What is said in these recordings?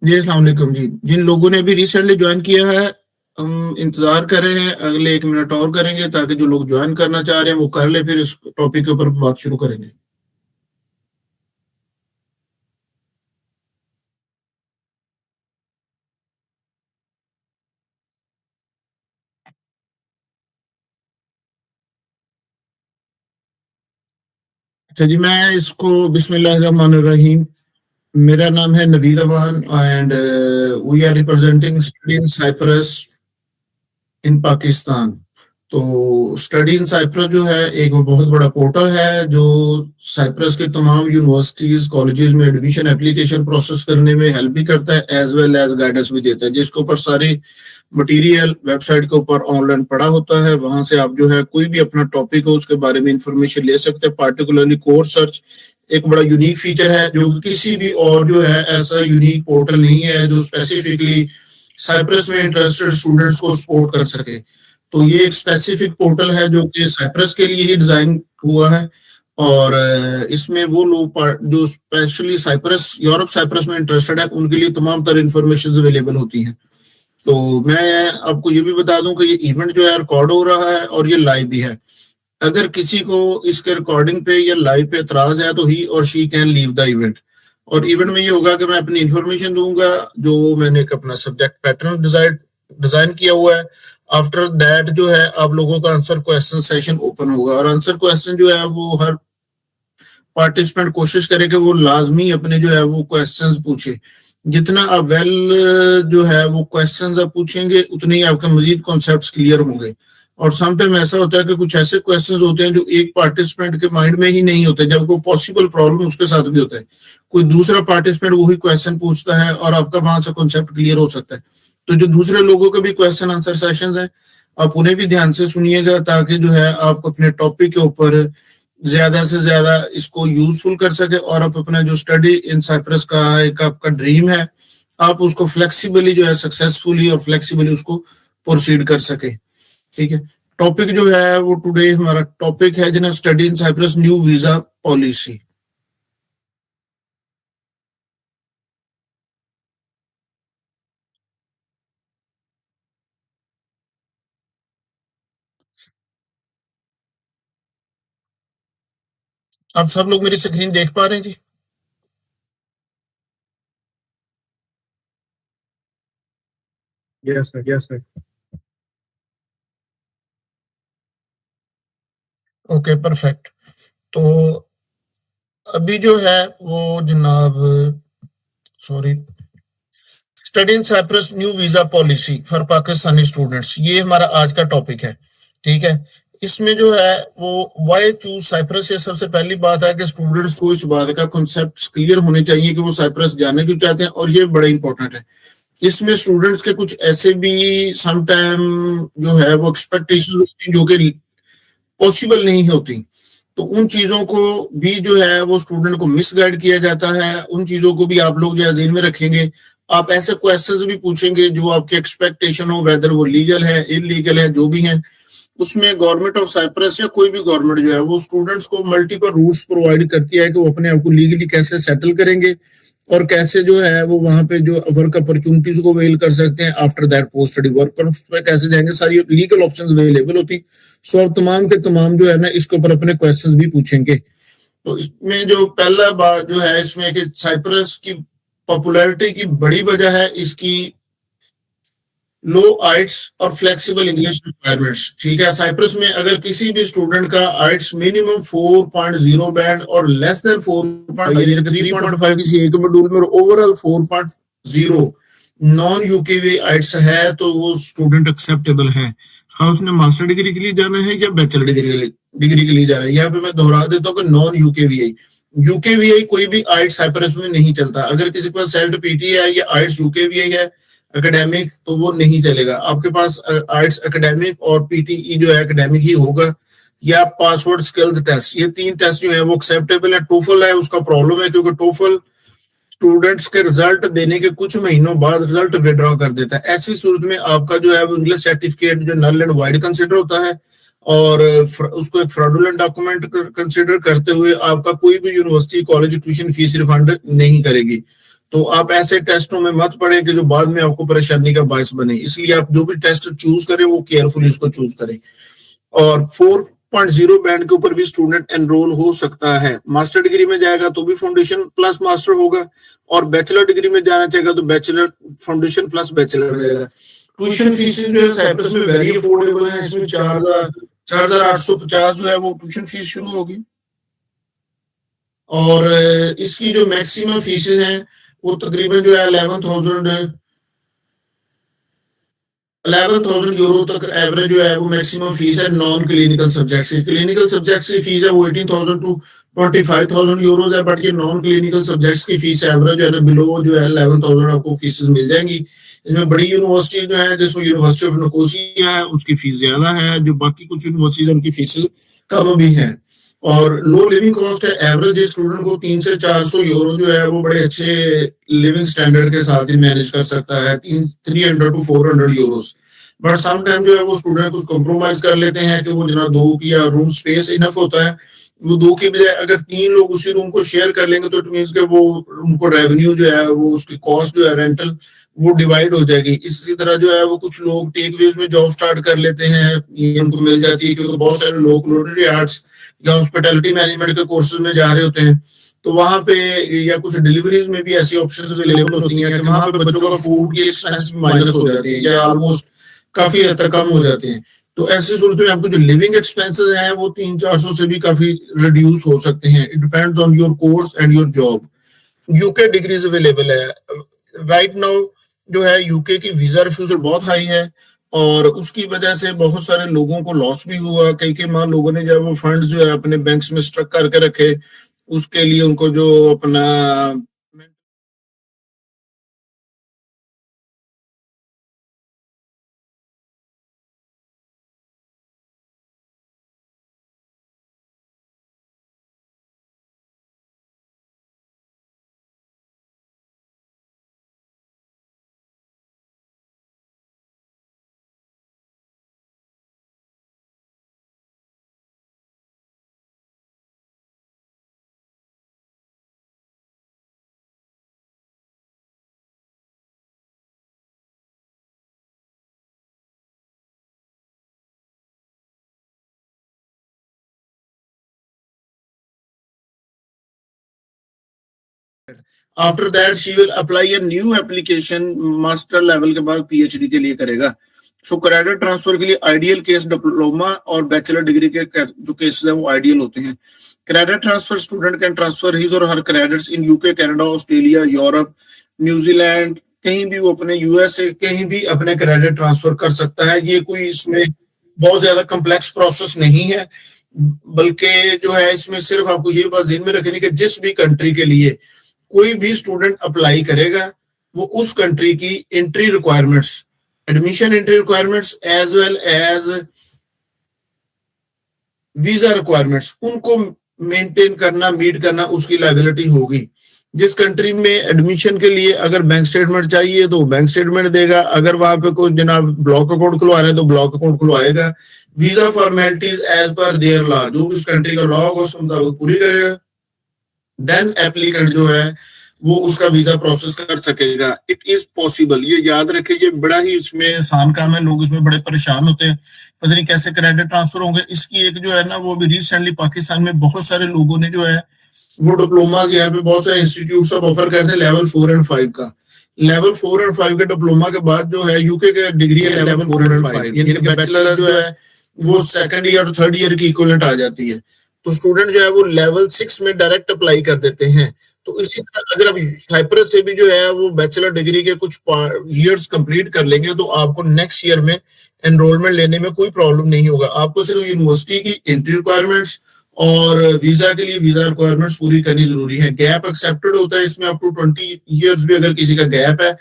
जी अस्सलाम वालेकुम जी। जिन लोगों ने अभी रिसेंटली ज्वाइन किया है, हम इंतजार कर रहे हैं, अगले 1 मिनट और करेंगे ताकि जो लोग ज्वाइन करना चाह रहे हैं वो कर ले, फिर इस टॉपिक के ऊपर बात शुरू करेंगे। अच्छा जी, मैं इसको बिस्मिल्लाहिर्रहमानिर्रहीम। मेरा नाम है Naveed Aman and we are representing study in Cyprus in Pakistan. तो स्टडी इन साइप्रस जो है एक बहुत बड़ा पोर्टल है जो साइप्रस के तमाम यूनिवर्सिटीज कॉलेजेस में एडमिशन एप्लीकेशन प्रोसेस करने में हेल्प भी करता है, एज वेल एज गाइडेंस भी देता है, जिसके ऊपर सारी मटेरियल वेबसाइट के ऊपर ऑनलाइन पड़ा होता है। वहां से आप जो है कोई भी अपना टॉपिक हो उसके बारे में इंफॉर्मेशन ले सकते हैं। पार्टिकुलरली कोर्स सर्च एक बड़ा यूनिक फीचर है जो किसी भी और जो है ऐसा यूनिक पोर्टल नहीं है जो स्पेसिफिकली साइप्रस में इंटरेस्टेड स्टूडेंट्स को सपोर्ट कर सके। तो ये एक स्पेसिफिक पोर्टल है जो कि साइप्रस के लिए ही डिजाइन हुआ है। और इसमें वो लोग जो स्पेशली साइप्रस यूरोप साइप्रस में इंटरेस्टेड है उनके लिए तमाम तरह इंफॉर्मेशन अवेलेबल होती हैं। तो मैं आपको ये भी बता दूं कि ये इवेंट जो है रिकॉर्ड हो रहा है और ये लाइव भी है। अगर किसी को इसके रिकॉर्डिंग पे या लाइव पे एतराज है तो ही और she can leave the event. और इवेंट में ये होगा कि मैं अपनी इंफॉर्मेशन दूंगा, जो मैंने एक अपना सब्जेक्ट पैटर्न डिजाइन डिजाइन किया हुआ है। आफ्टर दैट जो है आप लोगों का आंसर क्वेश्चन सेशन ओपन होगा और आंसर क्वेश्चन जो है वो हर पार्टिसिपेंट कोशिश करे कि वो लाजमी अपने जो है वो क्वेश्चंस पूछे। जितना आप जो है वो क्वेश्चंस आप पूछेंगे उतने ही आपके मजीद कॉन्सेप्ट्स क्लियर होंगे। और समटाइम ऐसा होता है कि कुछ ऐसे क्वेश्चंस होते हैं जो एक पार्टिसिपेंट के माइंड में ही नहीं होते, जब वो पॉसिबल प्रॉब्लम उसके साथ भी होता है। कोई दूसरा पार्टिसिपेंट वही क्वेश्चन पूछता है और आपका वहां से कॉन्सेप्ट क्लियर हो सकता है। तो जो दूसरे लोगों के भी क्वेश्चन आंसर सेशंस हैं, आप उन्हें भी ध्यान से सुनिएगा ताकि जो है आप अपने टॉपिक के ऊपर ज्यादा से ज्यादा इसको यूजफुल कर सके और आप अपना जो स्टडी इन साइप्रस का एक आपका ड्रीम है आप उसको फ्लेक्सिबली जो है सक्सेसफुली और फ्लेक्सिबली उसको प्रोसीड कर सके। ठीक है। टॉपिक जो है वो टुडे हमारा टॉपिक है जनाब study in Cyprus new visa policy. आप सब लोग मेरी स्क्रीन देख पा रहे हैं जी? Yes sir, yes sir. Okay perfect. तो अभी जो है वो जनाब, sorry, study in Cyprus new visa policy for Pakistani students, ये हमारा आज का टॉपिक है। ठीक है। इसमें जो है वो वाई चूज साइप्रस, ये सबसे पहली बात है कि स्टूडेंट्स को इस बात का कॉन्सेप्ट क्लियर होने चाहिए कि वो साइप्रस जाने क्यों चाहते हैं, और ये बड़ा इंपॉर्टेंट है। इसमें स्टूडेंट्स के कुछ ऐसे भी सम टाइम जो है वो एक्सपेक्टेशंस होती हैं जो कि पॉसिबल नहीं होती। तो उन चीजों को भी जो है वो स्टूडेंट को मिसगाइड किया जाता है। उन चीजों को भी आप लोग जो है ध्यान में रखेंगे। आप ऐसे क्वेश्चंस भी पूछेंगे जो आपके एक्सपेक्टेशन हो, वेदर वो लीगल है इलीगल है जो भी है। उसमें गवर्नमेंट ऑफ साइप्रस या कोई भी गवर्नमेंट जो है वो स्टूडेंट्स को मल्टीपल रूट्स प्रोवाइड करती है कि वो अपने आप को लीगली कैसे सेटल करेंगे और कैसे जो है वो वहां पे जो वर्क अपॉर्चुनिटीज को अवेल कर सकते हैं। After that post study work पे कैसे जाएंगे, सारी लीगल ऑप्शंस अवेलेबल होती। सो अब तमाम के तमाम जो है ना इसके ऊपर अपने क्वेश्चंस भी पूछेंगे। तो इसमें जो पहला बात जो है इसमें कि साइप्रस की पॉपुलैरिटी की बड़ी वजह है इसकी लो आइट्स और फ्लेक्सिबल इंग्लिश रिक्वायरमेंट्स। ठीक है। साइप्रस में अगर किसी भी स्टूडेंट का आइट्स मिनिमम 4.0 बैंड और लेस देन 3.5 किसी एक मॉड्यूल में ओवरऑल 4.0 नॉन यूकेवी आइट्स है तो वो स्टूडेंट एक्सेप्टेबल है। हाँ, उसने मास्टर डिग्री के लिए जाना है या बैचलर डिग्री के लिए जाना है। यहाँ पे मैं दोहरा देता हूँ कि नॉन यूकेवीआई, यूकेवीआई कोई भी आइट्स साइप्रस में नहीं चलता। अगर किसी के पास सेल्ट पीटी है या आइट्स यूकेवीआई है एकेडमिक तो वो नहीं चलेगा। आपके पास आर्ट्स एकेडमिक और पीटीई जो है एकेडमिक ही होगा, या पासवर्ड स्किल्स टेस्ट, ये 3 टेस्ट जो है वो एक्सेप्टेबल है। टोफल है उसका प्रॉब्लम है क्योंकि टोफल स्टूडेंट्स के रिजल्ट देने के कुछ महीनों बाद रिजल्ट विड्रॉ कर देता है। ऐसी सूरत में आपका जो है वो इंग्लिश सर्टिफिकेट जो नल एंड वाइड कंसिडर होता है और उसको एक फ्रॉडुलेंट डॉक्यूमेंट कंसिडर करते हुए आपका कोई भी university college tuition fees refund नहीं करेगी। तो आप ऐसे टेस्टों में मत पड़े कि जो बाद में आपको परेशानी का बायस बने। इसलिए आप जो भी टेस्ट चूज करें वो केयरफुली इसको चूज करें। और 4.0 बैंड के ऊपर भी स्टूडेंट एनरोल हो सकता है। मास्टर डिग्री में जाएगा तो भी फाउंडेशन प्लस मास्टर होगा, और बैचलर डिग्री में जाना चाहेगा तो बैचलर फाउंडेशन प्लस बैचलर रहेगा। ट्यूशन फीस जो है साइप्रस में वेरी अफोर्डेबल है। इसमें 4,850 जो है वो ट्यूशन फीस शुरू होगी, और इसकी जो मैक्सिमम फीसेज हैं वो तकरीबन जो है 11,000 यूरो तक एवरेज जो है वो मैक्सिमम फीस है नॉन क्लिनिकल सब्जेक्ट्स की। क्लिनिकल सब्जेक्ट्स की फीस है वो 18,000 टू 25,000 यूरोज है, बट ये नॉन क्लिनिकल सब्जेक्ट्स की फीस एवरेज है ना बिलो जो है 11,000 आपको फीसेस मिल जाएंगी। इसमें बड़ी यूनिवर्सिटी जो है जिसमें यूनिवर्सिटी ऑफ निकोसिया है उसकी फीस ज्यादा है, जो बाकी कुछ यूनिवर्सिटीज उनकी फीस कम भी है। और लो लिविंग कॉस्ट है, एवरेज स्टूडेंट को 300 से 400 यूरो जो है वो बड़े अच्छे लिविंग स्टैंडर्ड के साथ ही मैनेज कर सकता है, 300 to 400 euros. But some time जो है वो स्टूडेंट कुछ कॉम्प्रोमाइज कर लेते हैं कि वो जना दो की या रूम स्पेस इनफ होता है, वो दो की बजाय अगर 3 लोग उसी रूम को शेयर कर लेंगे तो इट मींस कि वो उनको रेवेन्यू जो है वो उसकी कॉस्ट जो है रेंटल वो डिवाइड हो जाएगी। इसी तरह जो है वो कुछ लोग टेक वेज में जॉब स्टार्ट कर लेते हैं, ये उनको मिल जाती है क्योंकि बहुत सारे लोग कुलिनरी आर्ट्स या हॉस्पिटैलिटी मैनेजमेंट के कोर्सेज में जा रहे होते हैं, तो वहां पे या कुछ डिलीवरीज में भी ऐसी ऑप्शंस अवेलेबल होती हैं कि वहां पे बच्चों का फूड की एक्सपेंस भी माइनस हो जाती है या ऑलमोस्ट काफी हद तक कम हो जाते हैं। तो ऐसी सूरत में आपको जो लिविंग एक्सपेंसेस हैं वो 300-400 से भी काफी रिड्यूस हो सकते हैं। It depends on your course and your job. UK degrees available है राइट नाउ। जो है यूके की वीजा रिफ्यूजल बहुत हाई है, और उसकी वजह से बहुत सारे लोगों को लॉस भी हुआ। कई मान लोगों ने जो वो फंड जो है अपने बैंक्स में स्ट्रक करके रखे, उसके लिए उनको जो अपना after that she will apply a new application, master level के बाद पीएचडी के लिए करेगा। सो क्रेडिट ट्रांसफर के लिए आइडियल केस डिप्लोमा और बैचलर डिग्री के जो केसेस हैं वो आइडियल होते हैं। Credit transfer student can transfer his or her credits in UK, Canada, Australia, Europe, New Zealand, कहीं भी वो अपने यूएसए कहीं भी अपने क्रेडिट ट्रांसफर कर सकता है। ये कोई इसमें बहुत ज्यादा कम्प्लेक्स प्रोसेस नहीं है, बल्कि जो है इसमें सिर्फ आपको ये बात ध्यान में रखनी कि जिस भी कंट्री के लिए कोई भी स्टूडेंट अप्लाई करेगा वो उस कंट्री की entry requirements, admission entry requirements as well as visa requirements उनको मेंटेन करना, मीट करना उसकी लायबिलिटी होगी। जिस कंट्री में एडमिशन के लिए अगर बैंक स्टेटमेंट चाहिए तो बैंक स्टेटमेंट देगा, अगर वहां पे कोई जनाब ब्लॉक अकाउंट खुलवा रहे हैं तो ब्लॉक अकाउंट खुलवाएगा। Visa formalities as per their law, जो भी उस कंट्री का लॉ होगा उसके मुताबिक पूरी करेगा, देन एप्लीकेंट जो है वो उसका वीजा प्रोसेस कर सकेगा। इट इज पॉसिबल, ये याद रखिए, ये बड़ा ही इसमें आसान काम है। लोग इसमें बड़े परेशान होते हैं पता नहीं कैसे क्रेडिट ट्रांसफर होंगे। इसकी एक जो है ना वो भी रिसेंटली पाकिस्तान में बहुत सारे लोगों ने जो है वो डिप्लोमा यहाँ पे बहुत सारे इंस्टीट्यूट सब ऑफर करते हैं लेवल 4 एंड 5 का। लेवल 4 एंड 5 के डिप्लोमा के बाद जो है यूके के डिग्री है लेवल 4 एंड 5, यानी कि बैचलर जो है वो सेकंड ईयर और थर्ड ईयर की इक्विवेलेंट आ जाती है। तो स्टूडेंट जो है वो लेवल 6 में डायरेक्ट अप्लाई कर देते हैं। तो इसी तरह अगर आप साइप्रस से भी जो है वो बैचलर डिग्री के कुछ ईयर्स कंप्लीट कर लेंगे तो आपको नेक्स्ट ईयर में एनरोलमेंट लेने में कोई प्रॉब्लम नहीं होगा। आपको सिर्फ यूनिवर्सिटी की एंट्री रिक्वायरमेंट्स और वीजा के लिए वीजा रिक्वायरमेंट्स पूरी करनी जरूरी है। गैप एक्सेप्टेड होता है इसमें, अप टू 20 ईयर्स भी अगर किसी का गैप है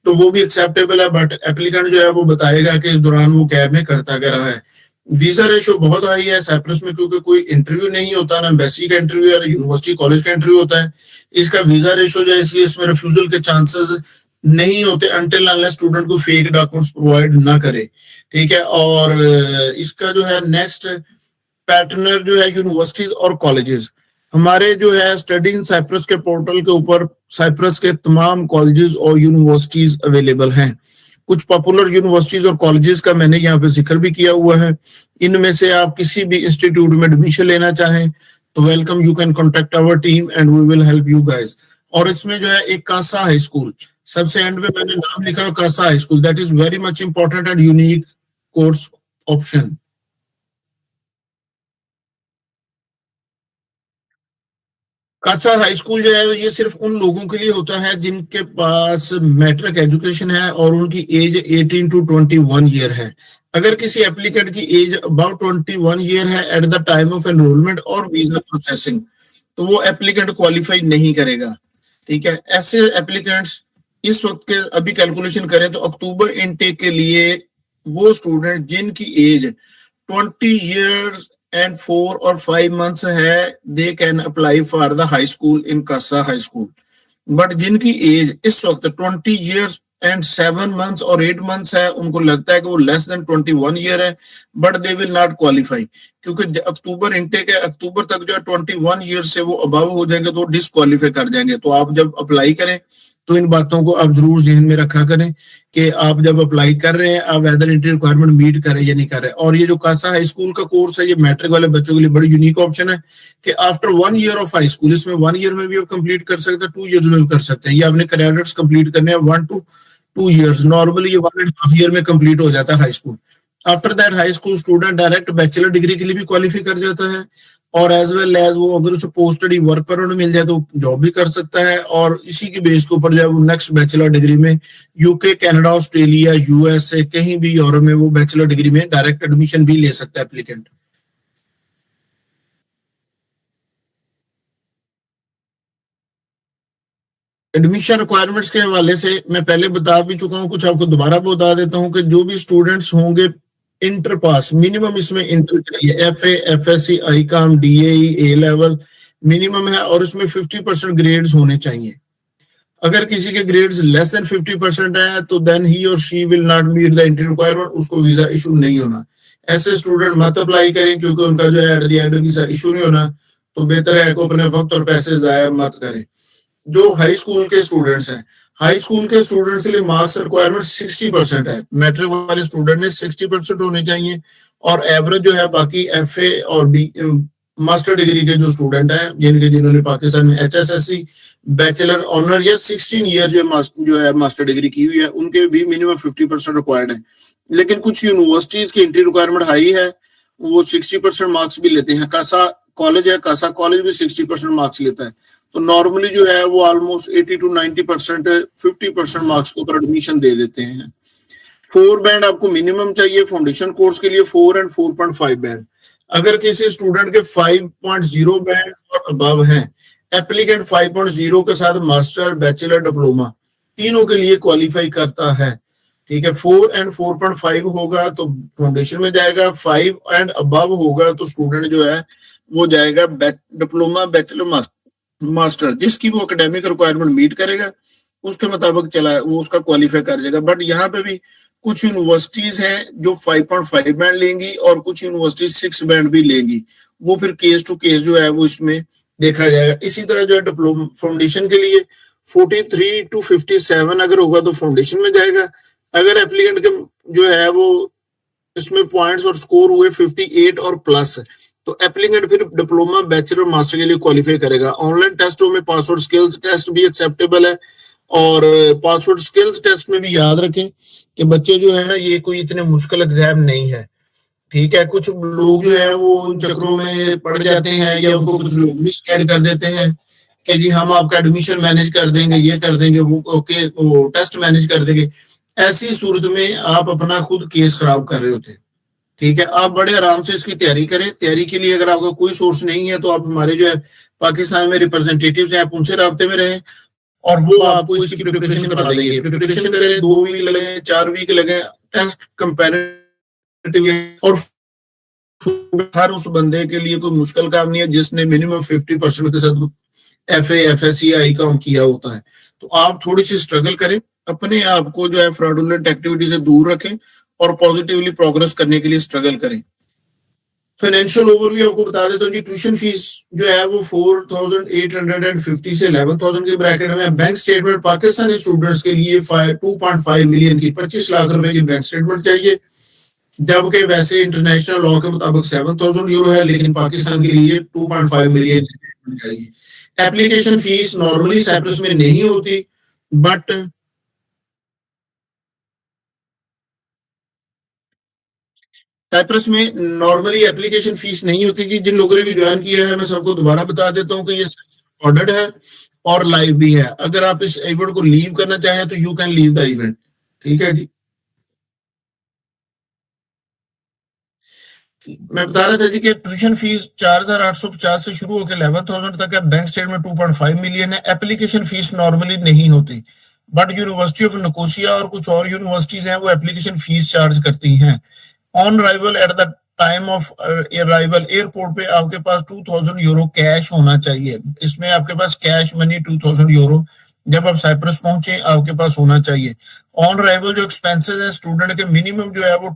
तो वो भी एक्सेप्टेबल है, बट एप्लीकेंट जो है वो बताएगा कि इस दौरान वो गैप में करता क्या रहा है। वीजा रेशो बहुत हाई है साइप्रस में क्योंकि कोई इंटरव्यू नहीं होता, ना एम्बेसी का इंटरव्यू या यूनिवर्सिटी कॉलेज का इंटरव्यू होता है। इसका वीजा रेशो जो है इसलिए इसमें रिफ्यूजल के चांसेस नहीं होते अनटिल अनलेस स्टूडेंट को फेक डॉक्यूमेंट्स प्रोवाइड ना करे, ठीक है। और इसका जो है नेक्स्ट पैटर्नर जो है यूनिवर्सिटीज और कॉलेजेस, हमारे जो है स्टडी इन साइप्रस के पोर्टल के ऊपर साइप्रस के तमाम कॉलेजेस और यूनिवर्सिटीज अवेलेबल हैं। कुछ पॉपुलर यूनिवर्सिटीज और कॉलेजेस का मैंने यहाँ पे जिक्र भी किया हुआ है। इनमें से आप किसी भी इंस्टीट्यूट में एडमिशन लेना चाहें तो welcome, you can contact our team and we will help you guys. और इसमें जो है एक कासा हाई स्कूल, सबसे एंड में मैंने नाम लिखा है Casa High School, that is very much important and unique course option. Casa High School जो है ये सिर्फ उन लोगों के लिए होता है जिनके पास मैट्रिक एजुकेशन है और उनकी एज 18 टू 21 ईयर है। अगर किसी एप्लीकेंट की एज अबाउट 21 ईयर है eight the time of enrolment और वीजा प्रोसेसिंग, तो वो एप्लीकेंट क्वालिफाई नहीं करेगा। ठीक है, ऐसे एप्लीकेंट्स इस वक्त के अभी कैलकुलेशन करें तो अक्टूबर इनटेक के लिए वो स्टूडेंट जिनकी as 20 years and 4 or 5 months है, they can apply for the high school in Kasa High School. But जिनकी एज इस वक्त 20 years and 7 months और 8 months है, उनको लगता है कि वो लेस देन 21 ईयर है, but they will not qualify, क्योंकि अक्टूबर इनटेक है, अक्टूबर तक जो है 21 ईयर से वो अबव हो जाएंगे तो डिस्क्वालीफाई कर जाएंगे। तो आप जब अप्लाई करें तो इन बातों को आप जरूर जहन में रखा करें कि आप जब अप्लाई कर रहे हैं आप वेदर इंट्री रिक्वायरमेंट मीट करें या नहीं कर रहे। और ये जो कासा हाई स्कूल का कोर्स है ये मैट्रिक वाले बच्चों के लिए बड़ी यूनिक ऑप्शन है कि after 1 year of high school, इसमें 1 year में भी आप कंप्लीट कर सकते हैं, 2 years में भी कर सकते हैं। ये आपने क्रेडिट्स कंप्लीट करने हैं 1 to 2 years, नॉर्मली ये 1.5 year में कंप्लीट हो जाता है high school. After that high school student direct bachelor degree के लिए भी क्वालिफाई कर जाता है, और एज वेल एज वो अगर उसे पोस्ट स्टडी वर्क परमिट मिल जाए तो जॉब भी कर सकता है, और इसी की बेस के ऊपर जो है वो नेक्स्ट बैचलर डिग्री में यूके, कनाडा, ऑस्ट्रेलिया, यूएसए, कहीं भी यूरोप में वो बैचलर डिग्री में डायरेक्ट एडमिशन भी ले सकता है एप्लीकेंट। एडमिशन रिक्वायरमेंट्स के हवाले से मैं पहले बता भी चुका हूँ, कुछ आपको दोबारा बता देता हूँ कि जो भी स्टूडेंट्स होंगे इंटर पास, मिनिमम इसमें इंटर चाहिए, एफए, एफएससी, आईकॉम, डीएई, ए लेवल मिनिमम है, और इसमें 50% ग्रेड्स होने चाहिए। अगर किसी के ग्रेड्स लेस देन 50% है तो देन ही और she will not meet the entry requirement, उसको वीजा इशू नहीं होना। ऐसे स्टूडेंट मत अप्लाई करें क्योंकि उनका जो है at the end visa issue नहीं होना, तो बेहतर है कि अपने वक्त और पैसे जाया मत करें। जो हाई स्कूल के स्टूडेंट्स हैं, हाई स्कूल के स्टूडेंट्स के लिए मार्क्स रिक्वायरमेंट 60% है, मैट्रिक वाले स्टूडेंट ने 60% होने चाहिए, और एवरेज जो है बाकी एफए और बी मास्टर डिग्री के जो स्टूडेंट हैं जिन्होंने पाकिस्तान में एचएसएससी, बैचलर, ऑनर या 16 ईयर जो है मास्टर डिग्री की हुई है, उनके भी मिनिमम 50% रिक्वायर्ड है। लेकिन कुछ यूनिवर्सिटीज की एंट्री रिक्वायरमेंट हाई है, वो 60% मार्क्स भी लेते हैं। कासा कॉलेज है, कासा कॉलेज भी 60% मार्क्स लेता है, तो नॉर्मली जो है वो ऑलमोस्ट 80 to 90% 50% मार्क्स के ऊपर एडमिशन दे देते हैं। 4 बैंड आपको मिनिमम चाहिए फाउंडेशन कोर्स के लिए, 4 and 4.5 बैंड। अगर किसी स्टूडेंट के 5.0 बैंड और अबव हैं, एप्लीकेंट 5.0 के साथ मास्टर, बैचलर, डिप्लोमा तीनों के लिए क्वालिफाई करता है। ठीक है, 4 and 4.5 होगा तो फाउंडेशन में जाएगा, 5 and अबव होगा तो स्टूडेंट जो है वो जाएगा डिप्लोमा, बैचलर, मास्टर, जिसकी वो एकेडमिक रिक्वायरमेंट मीट करेगा उसके मुताबिक चला वो उसका क्वालिफाई कर जाएगा। बट यहाँ पे भी कुछ यूनिवर्सिटीज हैं जो 5.5 बैंड लेंगी और कुछ यूनिवर्सिटीज 6 बैंड भी लेंगी, वो फिर केस टू केस जो है वो इसमें देखा जाएगा। इसी तरह जो है डिप्लोमा फाउंडेशन के लिए 43 to 57 अगर होगा तो फाउंडेशन में जाएगा। अगर एप्लीकेंट के जो है वो इसमें पॉइंट्स और स्कोर हुए 58 और प्लस, तो एप्लीकेंट फिर डिप्लोमा, बैचलर, मास्टर के लिए क्वालिफाई करेगा। ऑनलाइन टेस्टों में पासवर्ड स्किल्स टेस्ट भी एक्सेप्टेबल है, और पासवर्ड स्किल्स टेस्ट में भी याद रखें कि बच्चे जो है ना ये कोई इतने मुश्किल एग्जाम नहीं है। ठीक है, कुछ लोग जो है वो उन चक्रों में पड़ जाते हैं या उनको कुछ लोग मिसगाइड कर देते हैं कि जी हम आपका एडमिशन मैनेज कर देंगे, ये कर देंगे, वो ओके वो टेस्ट मैनेज कर देंगे। ऐसी सूरत में आप अपना खुद केस खराब कर रहे होते हैं। ठीक है, आप बड़े आराम से इसकी तैयारी करें। तैयारी के लिए अगर आपका कोई सोर्स नहीं है तो आप हमारे जो है पाकिस्तान में रिप्रेजेंटेटिव्स हैं, आप उनसे राब्ते में रहें और वो आपको इसकी प्रिपरेशन करवा देंगे। प्रिपरेशन करें, 2 वीक लगे, 4 वीक लगे, टेस्ट कंपैरेटिव, और हर उस बंदे के लिए कोई मुश्किल काम नहीं है जिसने मिनिमम 50% के साथ एफए, एफएससी, आईकॉम किया होता है। तो आप थोड़ी सी स्ट्रगल करें, अपने आप को जो है फ्रॉडुलेंट एक्टिविटी से दूर रखें और पॉजिटिवली प्रोग्रेस करने के लिए स्ट्रगल करें। फाइनेंशियल ओवरव्यू आपको बता देता हूँ जी। ट्यूशन फीस जो है वो 4,850 से 11,000 के ब्रैकेट में। बैंक स्टेटमेंट पाकिस्तानी स्टूडेंट्स के लिए 2.5 मिलियन की 25 लाख रुपए की बैंक स्टेटमेंट चाहिए, जबकि वैसे इंटरनेशनल लॉ के मुताबिक 7,000 यूरो है, लेकिन पाकिस्तान के लिए 2.5 मिलियन चाहिए। एप्लीकेशन फीस नॉर्मली साइप्रस में नहीं होती, बट साइप्रस में नॉर्मली एप्लीकेशन फीस नहीं होती जी। जिन लोगों ने भी ज्वाइन किया है मैं सबको दोबारा बता देता हूँ कि ये रिकॉर्डेड है और लाइव भी है। अगर आप इस इवेंट को लीव करना चाहें तो you can leave the event. ठीक है जी। मैं बता रहा था जी कि ट्यूशन फीस 4,850 से शुरू होकर 11,000 तक है। बैंक स्टेटमेंट 2.5 मिलियन है। एप्लीकेशन फीस नॉर्मली नहीं होती, बट यूनिवर्सिटी ऑफ निकोसिया और कुछ और यूनिवर्सिटीज हैं वो एप्लीकेशन फीस चार्ज करती हैं। On arrival eight the time of arrival airport पे आपके पास 2,000 यूरो कैश होना चाहिए। इसमें आपके पास कैश मनी 2,000 यूरो जब आप साइप्रस पहुंचे आपके पास होना चाहिए। ऑन अराइवल जो एक्सपेंसेस है स्टूडेंट के मिनिमम जो है वो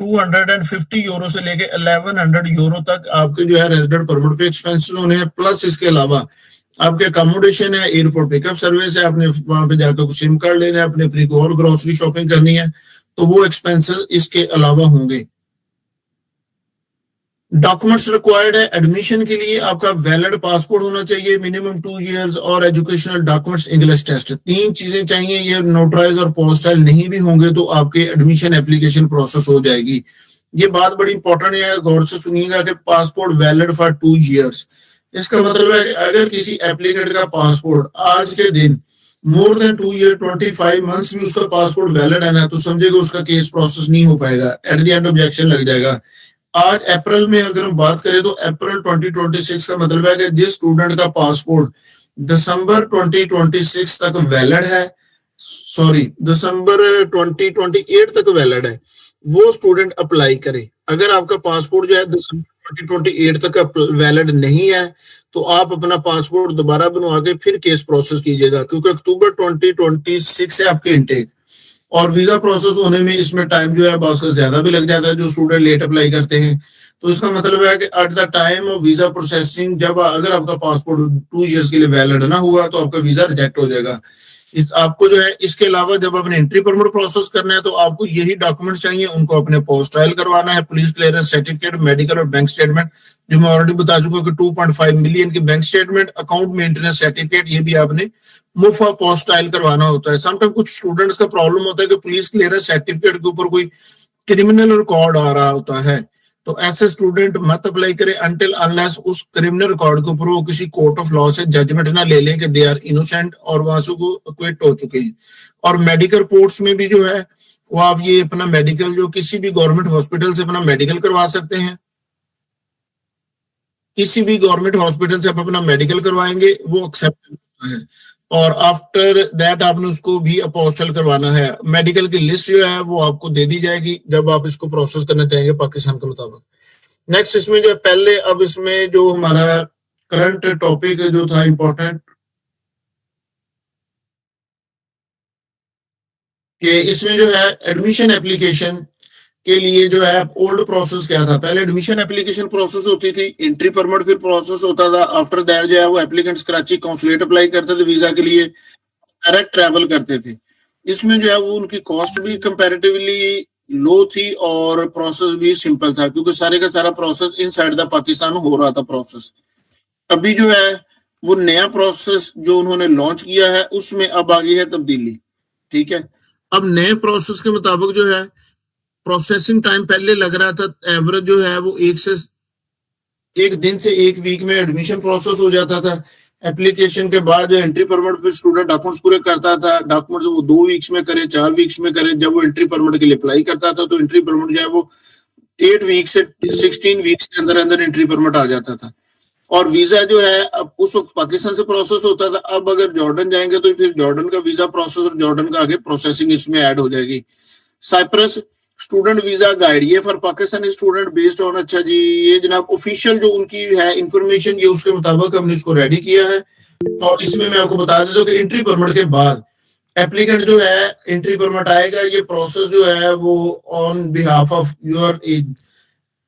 250 यूरो से लेके 1100 यूरो तक आपके जो है रेजिडेंट परमिट पे एक्सपेंसेस होने हैं। प्लस इसके अलावा आपके अकोमोडेशन है, एयरपोर्ट पिकअप सर्विस है, आपने वहां पे जाकर कुछ सिम कार्ड लेना है, अपने अपनी और ग्रोसरी शॉपिंग करनी है, तो वो एक्सपेंसेस इसके अलावा होंगे। डॉक्यूमेंट्स रिक्वायर्ड है एडमिशन के लिए। आपका वैलिड पासपोर्ट होना चाहिए, मिनिमम 2 इयर्स, और एजुकेशनल डॉक्यूमेंट्स, इंग्लिश टेस्ट। 3 चीजें चाहिए। ये नोटराइज और पोस्टाइल नहीं भी होंगे तो आपके एडमिशन एप्लीकेशन प्रोसेस हो जाएगी। ये बात बड़ी इंपॉर्टेंट है, गौर से सुनिएगा कि पासपोर्ट वैलिड फॉर 2 इयर्स। इसका मतलब है अगर किसी एप्लीकेंट का पासपोर्ट आज के दिन मोर देन 2 ईयर 25 मंथ्स भी उसका पासपोर्ट वैलिड है ना, तो समझेगा उसका केस प्रोसेस नहीं हो पाएगा, एट द एंड ऑब्जेक्शन लग जाएगा। आज अप्रैल में अगर हम बात करें तो अप्रैल 2026 का मतलब है कि जिस स्टूडेंट का पासपोर्ट दिसंबर 2026 तक वैलिड है, सॉरी दिसंबर 2028 तक वैलिड है, वो स्टूडेंट अप्लाई करे। अगर आपका पासपोर्ट जो है दिसंबर 2028 तक वैलिड नहीं है तो आप अपना पासपोर्ट दोबारा बनवा के फिर केस प्रोसेस कीजिएगा, क्योंकि अक्टूबर 2026 है आपके इनटेक, और वीजा प्रोसेस होने में इसमें टाइम जो है बहुत ज्यादा भी लग जाता है जो स्टूडेंट लेट अप्लाई करते हैं। तो इसका मतलब है कि eight the time of visa processing, जब अगर आपका पासपोर्ट 2 इयर्स के लिए वैलिड ना हुआ तो आपका वीजा रिजेक्ट हो जाएगा। इस आपको जो है इसके अलावा जब आपने एंट्री परमिट प्रोसेस करना है तो आपको यही डॉक्यूमेंट चाहिए, उनको अपने पोस्टाइल करवाना है, पुलिस क्लियरेंस सर्टिफिकेट, मेडिकल और बैंक स्टेटमेंट, जो मैं ऑलरेडी बता चुका हूँ कि 2.5 मिलियन की bank statement, account maintenance certificate, ये भी आपने मुफ्त पोस्टाइल करवाना होता है। समटाइम कुछ स्टूडेंट्स का प्रॉब्लम होता है कि पुलिस क्लियरेंस सर्टिफिकेट के ऊपर कोई क्रिमिनल रिकॉर्ड आ रहा होता है, तो ऐसे स्टूडेंट मत अप्लाई करें अनटिल अनलेस उस क्रिमिनल रिकॉर्ड के ऊपर वो किसी कोर्ट ऑफ लॉ से जजमेंट ना ले लें कि दे आर इनोसेंट और वहां से को क्विट हो चुके हैं। और मेडिकल रिपोर्ट्स में भी जो है वो आप ये अपना मेडिकल जो किसी भी गवर्नमेंट हॉस्पिटल से अपना मेडिकल करवा सकते हैं, किसी भी गवर्नमेंट हॉस्पिटल से आप अपना मेडिकल करवाएंगे वो एक्सेप्ट होता है, और आफ्टर दैट आपने उसको भी अपोस्टल करवाना है। मेडिकल की लिस्ट जो है वो आपको दे दी जाएगी जब आप इसको प्रोसेस करना चाहेंगे पाकिस्तान के मुताबिक। नेक्स्ट इसमें जो पहले, अब इसमें जो हमारा करंट टॉपिक जो था इम्पोर्टेंट, कि इसमें जो है एडमिशन एप्लीकेशन के लिए जो है ओल्ड प्रोसेस क्या था। पहले एडमिशन एप्लीकेशन प्रोसेस होती थी, एंट्री परमिट फिर प्रोसेस होता था, आफ्टर दैट जो है वो एप्लीकेंट्स कराची काउंसुलेट अप्लाई करते थे वीजा के लिए, डायरेक्ट ट्रैवल करते थे। इसमें जो है वो उनकी कॉस्ट भी कंपैरेटिवली लो थी और प्रोसेस भी सिंपल था, क्योंकि सारे का सारा प्रोसेस इनसाइड द पाकिस्तान हो रहा था प्रोसेस। अभी जो है वो नया प्रोसेस जो उन्होंने लॉन्च किया है उसमें अब आ गई है तब्दीली। ठीक है, अब नए प्रोसेस के मुताबिक जो है प्रोसेसिंग टाइम पहले लग रहा था एवरेज जो है वो एक दिन से एक वीक में एडमिशन प्रोसेस हो जाता था। एप्लीकेशन के बाद जो एंट्री परमिट फिर स्टूडेंट डॉक्यूमेंट्स पूरे करता था, डॉक्यूमेंट्स वो 2 वीक्स में करे, 4 वीक्स में करे। जब वो एंट्री परमिट के लिए अप्लाई करता था तो एंट्री परमिट जो है वो 8 वीक से 16 वीक्स के अंदर अंदर एंट्री परमिट आ जाता था। और वीजा जो है अब उस वक्त पाकिस्तान से प्रोसेस होता था, अब अगर जॉर्डन जाएंगे तो फिर जॉर्डन का वीजा प्रोसेस और जॉर्डन का आगे प्रोसेसिंग इसमें ऐड हो जाएगी। साइप्रस स्टूडेंट वीजा गाइड, ये for Pakistani student based on, अच्छा जी ये जनाब ऑफिशियल जो उनकी है इंफॉर्मेशन, ये उसके मुताबिक हमने इसको रेडी किया है। और इसमें मैं आपको बता देता हूँ कि एंट्री परमिट के बाद एप्लीकेंट जो है एंट्री परमिट आएगा, ये प्रोसेस जो है वो on behalf of your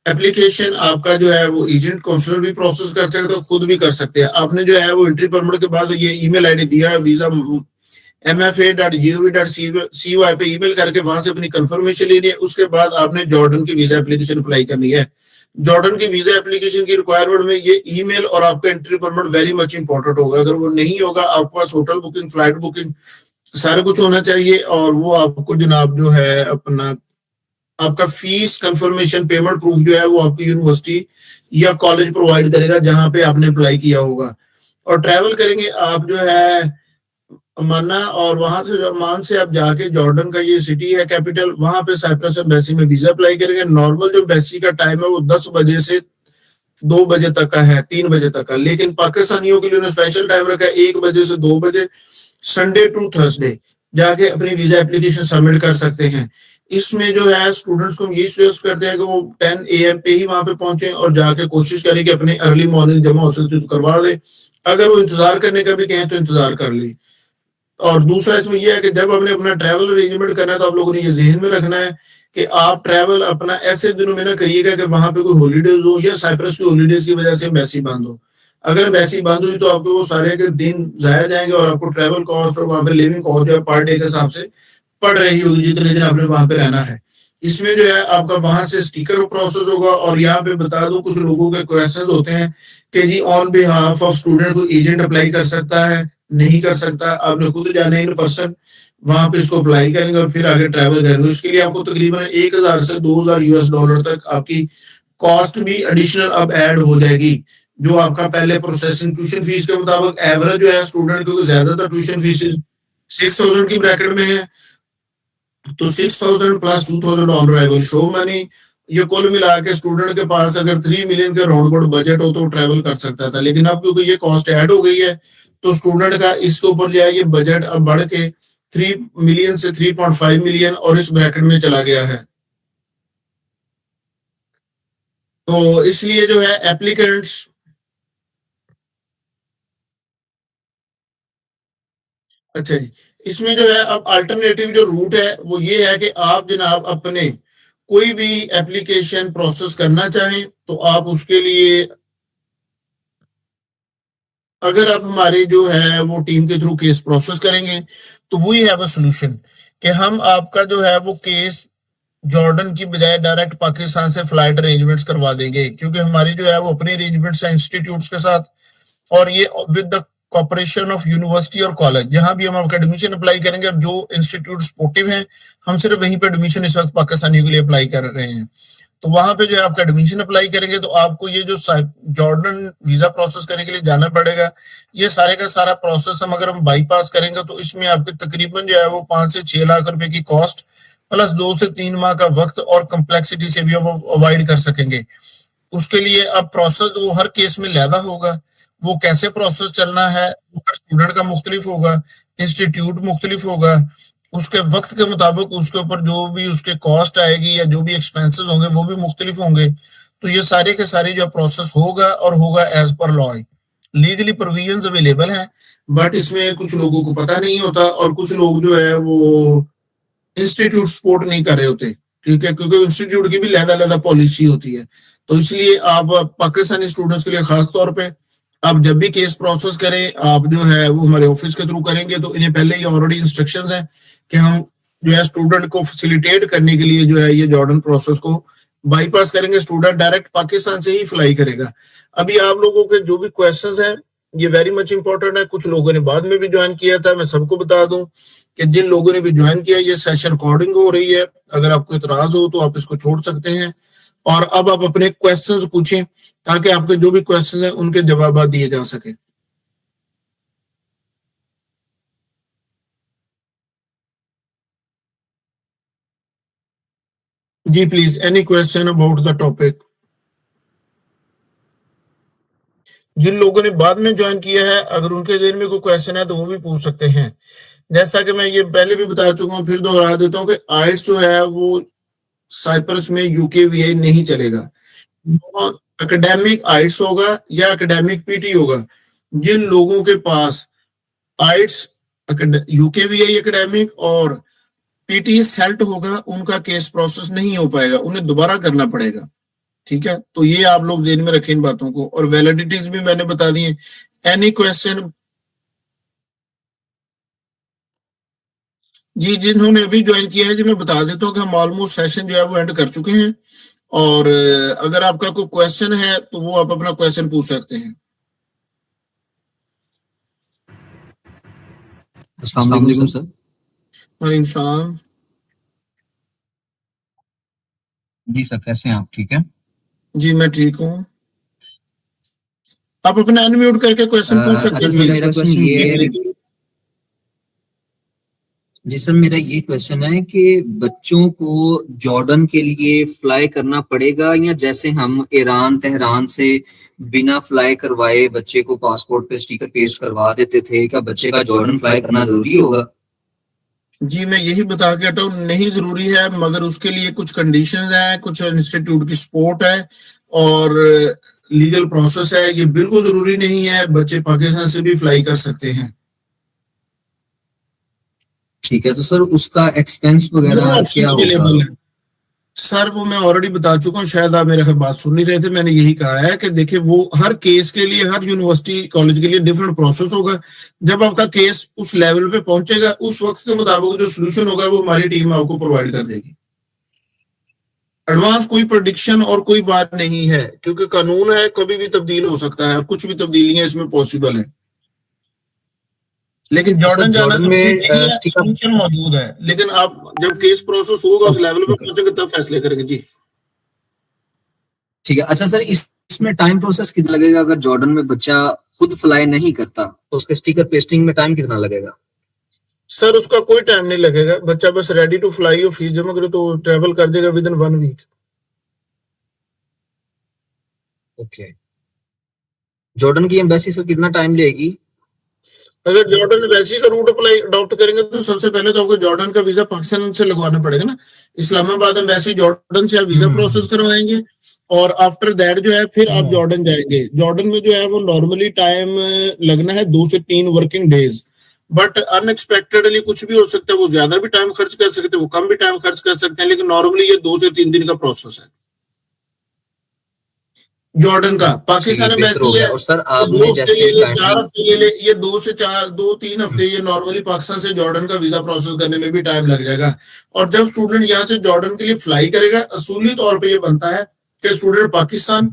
application आपका जो है वो एजेंट काउंसलर भी प्रोसेस कर सकते हो, खुद भी कर सकते हैं। आपने जो है वो एंट्री परमिट के बाद ये ईमेल आईडी दिया है वीजा mfa.gov.cy पे ईमेल करके वहां से अपनी कंफर्मेशन लेनी है। उसके बाद आपने जॉर्डन की वीजा एप्लीकेशन अप्लाई करनी है। जॉर्डन की वीजा एप्लीकेशन की रिक्वायरमेंट में ये ईमेल और आपका entry permit very much important होगा। अगर वो नहीं होगा, आपके पास होटल बुकिंग, फ्लाइट बुकिंग सारा कुछ होना चाहिए, और वो आपको जनाब जो है अपना आपका फीस कंफर्मेशन पेमेंट प्रूफ जो है वो आपकी यूनिवर्सिटी या कॉलेज प्रोवाइड करेगा जहां पे आपने अप्लाई किया होगा। और ट्रैवल करेंगे आप जो है अमाना, और वहां से अमान से आप जाके जॉर्डन का ये सिटी है कैपिटल, वहां पे साइप्रस एम्बेसी में वीजा अप्लाई करेंगे। नॉर्मल जो एम्बेसी का टाइम है वो 10 बजे से 2 बजे तक का है, 3 बजे तक का। लेकिन पाकिस्तानियों के लिए उन्होंने स्पेशल टाइम रखा है 1 बजे से 2 बजे, संडे टू थर्सडे जाके अपनी वीजा एप्लीकेशन सबमिट कर सकते हैं। इसमें जो है स्टूडेंट्स को ये सजेस्ट करते हैं कि वो 10 AM पे ही वहां पे पहुंचे और जाके कोशिश करें कि अपने अर्ली मॉर्निंग जमा हो सकती तो करवा दे। अगर वो इंतजार करने का भी कहें तो इंतजार कर ली। और दूसरा इसमें यह है कि जब हमने अपना ट्रैवल अरेंजमेंट करना है तो आप लोगों ने ये जहन में रखना है कि आप ट्रैवल अपना ऐसे दिनों में ना करिएगा कि वहां पे कोई हॉलीडेज हो या साइप्रस की हॉलीडेज की वजह से एम्बेसी बंद हो। अगर एम्बेसी बंद हुई तो आपको वो सारे के दिन जाया जाएंगे और आपको ट्रैवल कॉस्ट और वहां पे लिविंग कॉस्ट जो है पर डे के हिसाब से पड़ रही होगी जितने दिन आपने वहां पे रहना है। इसमें जो है आपका वहां से स्टिकर प्रोसेस होगा। और यहाँ पे बता दूं, कुछ लोगों के क्वेश्चन होते हैं कि जी ऑन बिहाफ ऑफ स्टूडेंट को एजेंट अप्लाई कर सकता है, नहीं कर सकता। आपने खुद जाना है इन पर्सन, वहां पे इसको अप्लाई करेंगे और फिर आगे ट्रैवल करेंगे। उसके लिए आपको तकरीबन 1000 से 2000 US डॉलर तक आपकी कॉस्ट भी एडिशनल अब ऐड हो जाएगी। जो आपका पहले प्रोसेसिंग ट्यूशन फीस के मुताबिक एवरेज जो है स्टूडेंट को ज्यादातर ट्यूशन फीस 6000 की ब्रैकेट में है, तो 6000 plus 2000 on arrival show money, ये कुल मिला के स्टूडेंट के पास अगर 3 मिलियन के राउंड अबाउट बजट हो तो ट्रैवल कर सकता था। लेकिन अब क्योंकि ये कॉस्ट ऐड हो गई है तो स्टूडेंट का इसके ऊपर जो है ये बजट अब बढ़ के 3 मिलियन से 3.5 मिलियन और इस ब्रैकेट में चला गया है। तो इसलिए जो है एप्लीकेंट्स, अच्छा जी, इसमें जो है अब अल्टरनेटिव जो रूट है वो ये है कि आप जनाब अपने कोई भी एप्लीकेशन प्रोसेस करना चाहें तो आप उसके लिए अगर आप हमारी जो है वो टीम के थ्रू केस प्रोसेस करेंगे तो वी हैव अ सोल्यूशन कि हम आपका जो है वो केस जॉर्डन की बजाय डायरेक्ट पाकिस्तान से फ्लाइट अरेंजमेंट्स करवा देंगे, क्योंकि हमारी जो है वो अपनी अरेंजमेंट्स है इंस्टीट्यूट्स के साथ। और ये with the cooperation of university और कॉलेज, जहां भी हम आपका एडमिशन अप्लाई करेंगे और जो इंस्टीट्यूट सपोर्टिव हैं, हम सिर्फ वहीं पे एडमिशन इस वक्त पाकिस्तानियों के लिए अप्लाई कर रहे हैं। तो वहां पे जो है आपका एडमिशन अप्लाई करेंगे तो आपको ये जो जॉर्डन वीजा प्रोसेस करने के लिए जाना पड़ेगा, ये सारे का सारा प्रोसेस अगर हम बाईपास करेंगे तो इसमें आपके तकरीबन जो है वो 5 से 6 लाख रुपए की कॉस्ट प्लस 2 से 3 माह का वक्त और कम्प्लेक्सिटी से भी हम अवॉइड कर सकेंगे। उसके लिए अब प्रोसेस वो हर केस में ज्यादा होगा। वो कैसे प्रोसेस चलना है हर स्टूडेंट का मुख्तलिफ होगा, इंस्टीट्यूट मुख्तलिफ होगा, उसके वक्त के मुताबिक उसके ऊपर जो भी उसके कॉस्ट आएगी या जो भी एक्सपेंसेस होंगे वो भी मुख्तलिफ होंगे। तो ये सारे के सारे जो प्रोसेस होगा और होगा as per law, legally provisions available हैं। बट इसमें कुछ लोगों को पता नहीं होता और कुछ लोग जो है वो इंस्टीट्यूट सपोर्ट नहीं कर रहे होते, ठीक है, क्योंकि इंस्टीट्यूट की भी लहदा पॉलिसी होती है। तो इसलिए आप पाकिस्तानी स्टूडेंट्स के लिए खास तौर पे आप जब भी केस प्रोसेस करें आप जो है वो हमारे ऑफिस के थ्रू करेंगे तो इन्हें पहले ही ऑलरेडी इंस्ट्रक्शंस हैं कि हम जो है स्टूडेंट को फैसिलिटेट करने के लिए जो है ये जॉर्डन प्रोसेस को बाईपास करेंगे। स्टूडेंट डायरेक्ट पाकिस्तान से ही फ्लाई करेगा। अभी आप लोगों के जो भी क्वेश्चंस हैं ये वेरी मच इंपॉर्टेंट है। कुछ लोगों ने बाद में भी ज्वाइन किया था, मैं सबको बता दूं कि जिन लोगों ने भी ज्वाइन किया ये सेशन रिकॉर्डिंग हो रही है, अगर आपको इतराज हो तो आप इसको छोड़ सकते हैं। और अब आप अपने क्वेश्चंस पूछें ताकि आपके जो भी क्वेश्चन हैं उनके जवाब दिए जा सके। जी please, any question about the topic. जिन लोगों ने बाद में ज्वाइन किया है अगर उनके जहन में कोई क्वेश्चन है तो वो भी पूछ सकते हैं। जैसा कि मैं ये पहले भी बता चुका हूँ, फिर दोहरा देता हूँ कि आइट्स जो है वो साइप्रस में यूकेवीए नहीं चलेगा। एकेडमिक आइट्स होगा या एकेडमिक पीटी होगा। जिन लोगों के पास आइट्स यूकेवीए एकेडमिक और पीटी सेल्ट होगा उनका केस प्रोसेस नहीं हो पाएगा, उन्हें दोबारा करना पड़ेगा, ठीक है, तो ये आप लोग ध्यान में रखें इन बातों को, और वैलिडिटीज भी मैंने बता दी है। Any question? जी, जिन्होंने अभी ज्वाइन किया है जी, मैं बता देता हूँ कि हम ऑलमोस्ट सेशन जो है वो एंड कर चुके हैं, और अगर आपका कोई क्वेश्चन है तो वो आप अपना क्वेश्चन पूछ सकते हैं। अस्सलाम वालेकुम सर। वालेकुम सलाम। जी सर, कैसे हैं आप? ठीक है जी, मैं ठीक हूँ। आप अपना अनम्यूट करके क्वेश्चन पूछ सकते हैं। सर मेरा क्वेश्चन ये है, जी सर मेरा ये क्वेश्चन है कि बच्चों को जॉर्डन के लिए फ्लाई करना पड़ेगा, या जैसे हम ईरान तेहरान से बिना फ्लाई करवाए बच्चे को पासपोर्ट पे स्टिकर पेस्ट करवा देते थे, क्या बच्चे का जॉर्डन फ्लाई करना जरूरी होगा? जी, मैं यही बता के हटा हूँ, नहीं जरूरी है, मगर उसके लिए कुछ कंडीशंस हैं, कुछ इंस्टीट्यूट की सपोर्ट है और लीगल प्रोसेस है। ये बिल्कुल जरूरी नहीं है, बच्चे पाकिस्तान से भी फ्लाई कर सकते हैं। ठीक है, तो सर उसका एक्सपेंस वगैरह क्या होगा? सर वो मैं ऑलरेडी बता चुका हूँ, शायद आप मेरे बात सुन नहीं रहे थे। मैंने यही कहा है कि देखिए, वो हर केस के लिए, हर यूनिवर्सिटी कॉलेज के लिए डिफरेंट प्रोसेस होगा। जब आपका केस उस लेवल पे पहुंचेगा, उस वक्त के मुताबिक जो सोल्यूशन होगा वो हमारी टीम आपको प्रोवाइड कर देगी। एडवांस कोई प्रेडिक्शन और कोई बात नहीं है, क्योंकि कानून है, कभी भी तब्दील हो सकता है, कुछ भी तब्दीलियां इसमें पॉसिबल है। लेकिन जॉर्डन जाना में सोल्यूशन मौजूद है, लेकिन आप जब केस प्रोसेस होगा उस लेवल पे पहुंचेंगे तब फैसले करेंगे। जी ठीक है। अच्छा सर, इसमें टाइम प्रोसेस कितना लगेगा? अगर जॉर्डन में बच्चा खुद फ्लाई नहीं करता तो उसके स्टिकर पेस्टिंग में टाइम कितना लगेगा? सर उसका कोई टाइम नहीं लगेगा, बच्चा बस रेडी टू फ्लाई और फीस जमा करे तो ट्रेवल कर देगा within 1 week. Okay. Jordan की एम्बेसी सर कितना टाइम लेगी? अगर जॉर्डन एम्बेसी का रूट अडॉप्ट करेंगे तो सबसे पहले तो आपको जॉर्डन का वीजा पाकिस्तान से लगवाना पड़ेगा ना। इस्लामाबाद एम्बेसी जॉर्डन से आप वीजा प्रोसेस करवाएंगे, और आफ्टर दैट जो है फिर आप जॉर्डन जाएंगे। जॉर्डन में जो है वो नॉर्मली टाइम लगना है 2 से 3 वर्किंग डेज, बट अनएक्सपेक्टेडली कुछ भी हो सकता है। वो ज्यादा भी टाइम खर्च कर सकते हैं, वो कम भी टाइम खर्च कर सकते हैं, लेकिन नॉर्मली ये 2 से 3 दिन का प्रोसेस है जॉर्डन का। पाकिस्तान में वैसे है, और सर आपने जैसे 4 हफ्ते के लिए, ये 2 3 हफ्ते ये नॉर्मली पाकिस्तान से जॉर्डन का वीजा प्रोसेस करने में भी टाइम लग जाएगा। और जब स्टूडेंट यहाँ से जॉर्डन के लिए फ्लाई करेगा, असूली तौर पे ये बनता है कि स्टूडेंट पाकिस्तान,